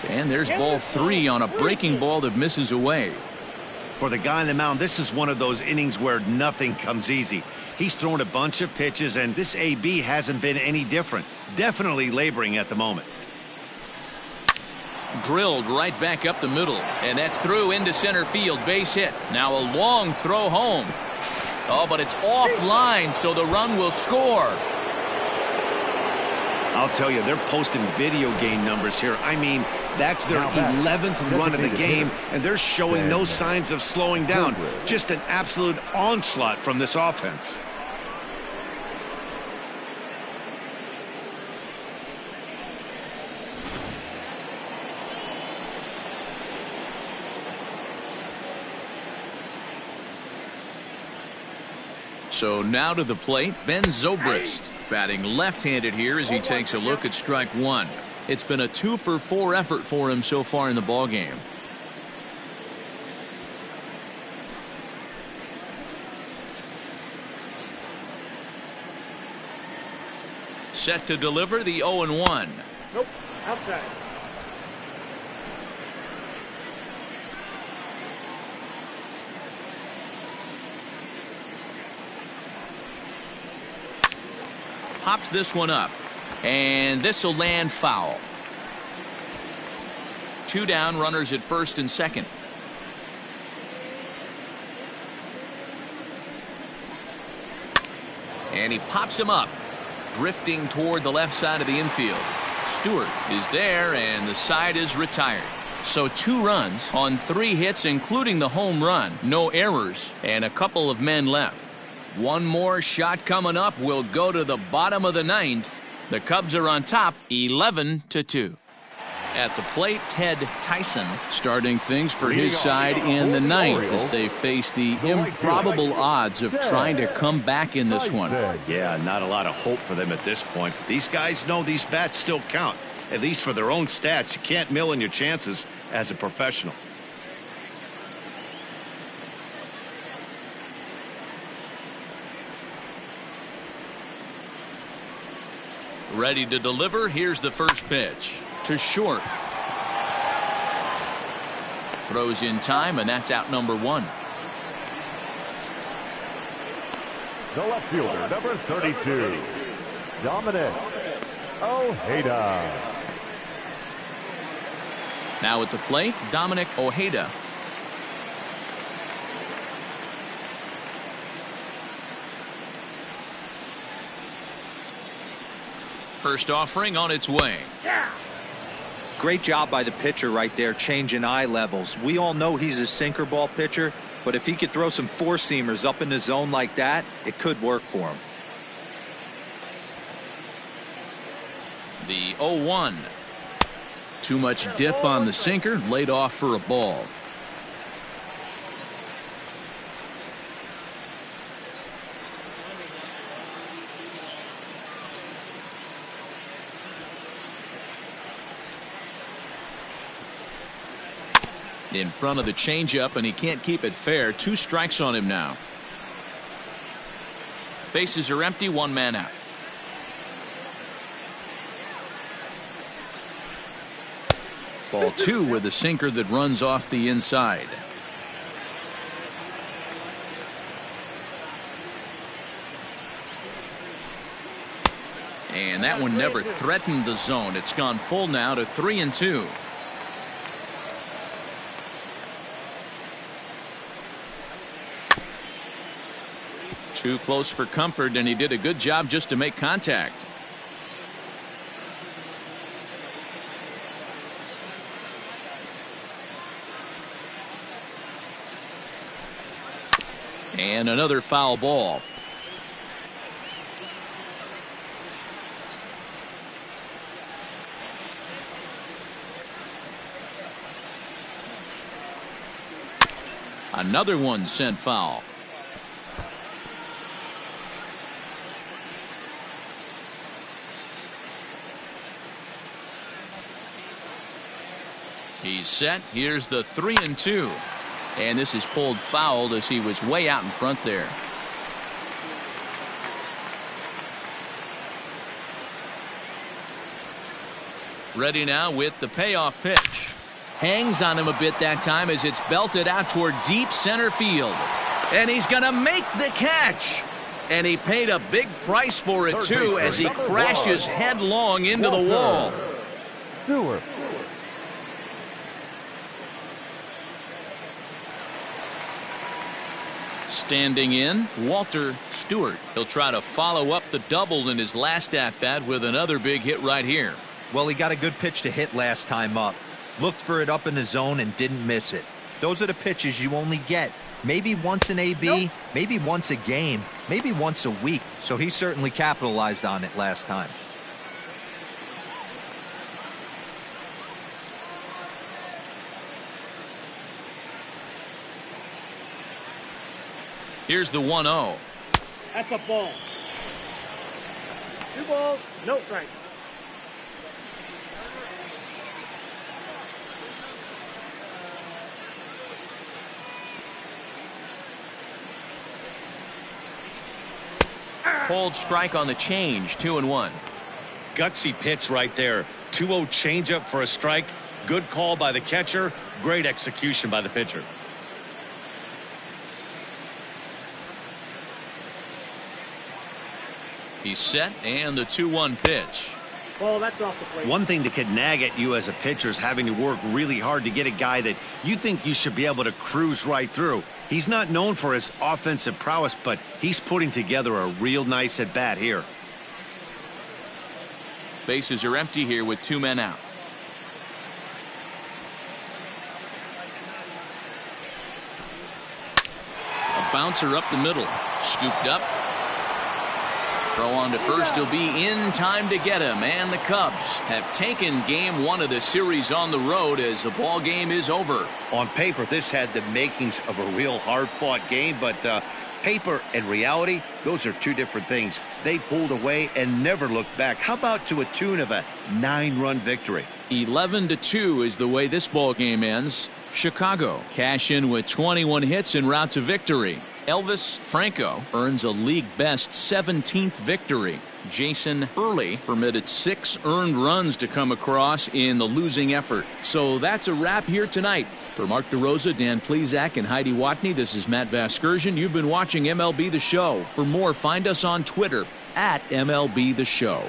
And there's ball 3 on a breaking ball that misses away. For the guy on the mound, this is one of those innings where nothing comes easy. He's thrown a bunch of pitches, and this AB hasn't been any different. Definitely laboring at the moment. Drilled right back up the middle, and that's through into center field. Base hit. Now a long throw home. Oh, but it's offline, so the run will score. I'll tell you, they're posting video game numbers here. I mean, that's their 11th run of the game, and they're showing no signs of slowing down. Just an absolute onslaught from this offense. So now to the plate, Ben Zobrist, batting left-handed here as he takes a look at strike 1. It's been a 2-for-4 effort for him so far in the ballgame. Set to deliver the 0-1. Nope, outside. Hops this one up, and this will land foul. 2 down, runners at first and second. And he pops him up, drifting toward the left side of the infield. Stewart is there, and the side is retired. So 2 runs on 3 hits, including the home run. No errors, and a couple of men left. One more shot coming up. Will go to the bottom of the 9th. The Cubs are on top, 11-2. At the plate, Ted Tyson starting things for his side in the ninth as they face the improbable odds of trying to come back in this one. Yeah, not a lot of hope for them at this point. These guys know these bats still count, at least for their own stats. You can't mill in your chances as a professional. Ready to deliver. Here's the first pitch to short. Throws in time, and that's out number one. The left fielder, number 32, Dominic Ojeda. Now at the plate, Dominic Ojeda. First offering on its way. Great job by the pitcher right there, changing eye levels. We all know he's a sinker ball pitcher, but if he could throw some four-seamers up in the zone like that, it could work for him. The 0-1. Too much dip on the sinker, laid off for a ball. In front of the changeup, and he can't keep it fair. 2 strikes on him now. Bases are empty, 1 man out. Ball 2 with a sinker that runs off the inside. And that one never threatened the zone. It's gone full now to 3-2. Too close for comfort, and he did a good job just to make contact. And another foul ball. Another one sent foul. He's set. Here's the 3-2. And this is pulled foul as he was way out in front there. Ready now with the payoff pitch. Hangs on him a bit that time as it's belted out toward deep center field. And he's going to make the catch. And he paid a big price for it, too, as he crashes headlong into the wall. Stewart. Standing in, Walter Stewart. He'll try to follow up the double in his last at-bat with another big hit right here. Well, he got a good pitch to hit last time up. Looked for it up in the zone and didn't miss it. Those are the pitches you only get maybe once in AB, maybe once a game, maybe once a week. So he certainly capitalized on it last time. Here's the 1-0. That's a ball. 2 balls, no strikes. Cold strike on the change, 2-1. Gutsy pitch right there. 2-0 changeup for a strike. Good call by the catcher. Great execution by the pitcher. He's set, and the 2-1 pitch. Ball, that's off the plate. One thing that could nag at you as a pitcher is having to work really hard to get a guy that you think you should be able to cruise right through. He's not known for his offensive prowess, but he's putting together a real nice at bat here. Bases are empty here with 2 men out. A bouncer up the middle, scooped up. Throw on to first will be in time to get him. And the Cubs have taken game 1 of the series on the road as the ball game is over. On paper, this had the makings of a real hard-fought game, but paper and reality, those are two different things. They pulled away and never looked back. How about to a tune of a 9-run victory? 11-2 is the way this ball game ends. Chicago cash in with 21 hits en route to victory. Elvis Franco earns a league-best 17th victory. Jason Hurley permitted 6 earned runs to come across in the losing effort. So that's a wrap here tonight. For Mark DeRosa, Dan Plesac, and Heidi Watney, this is Matt Vasgersian. You've been watching MLB The Show. For more, find us on Twitter @MLB The Show.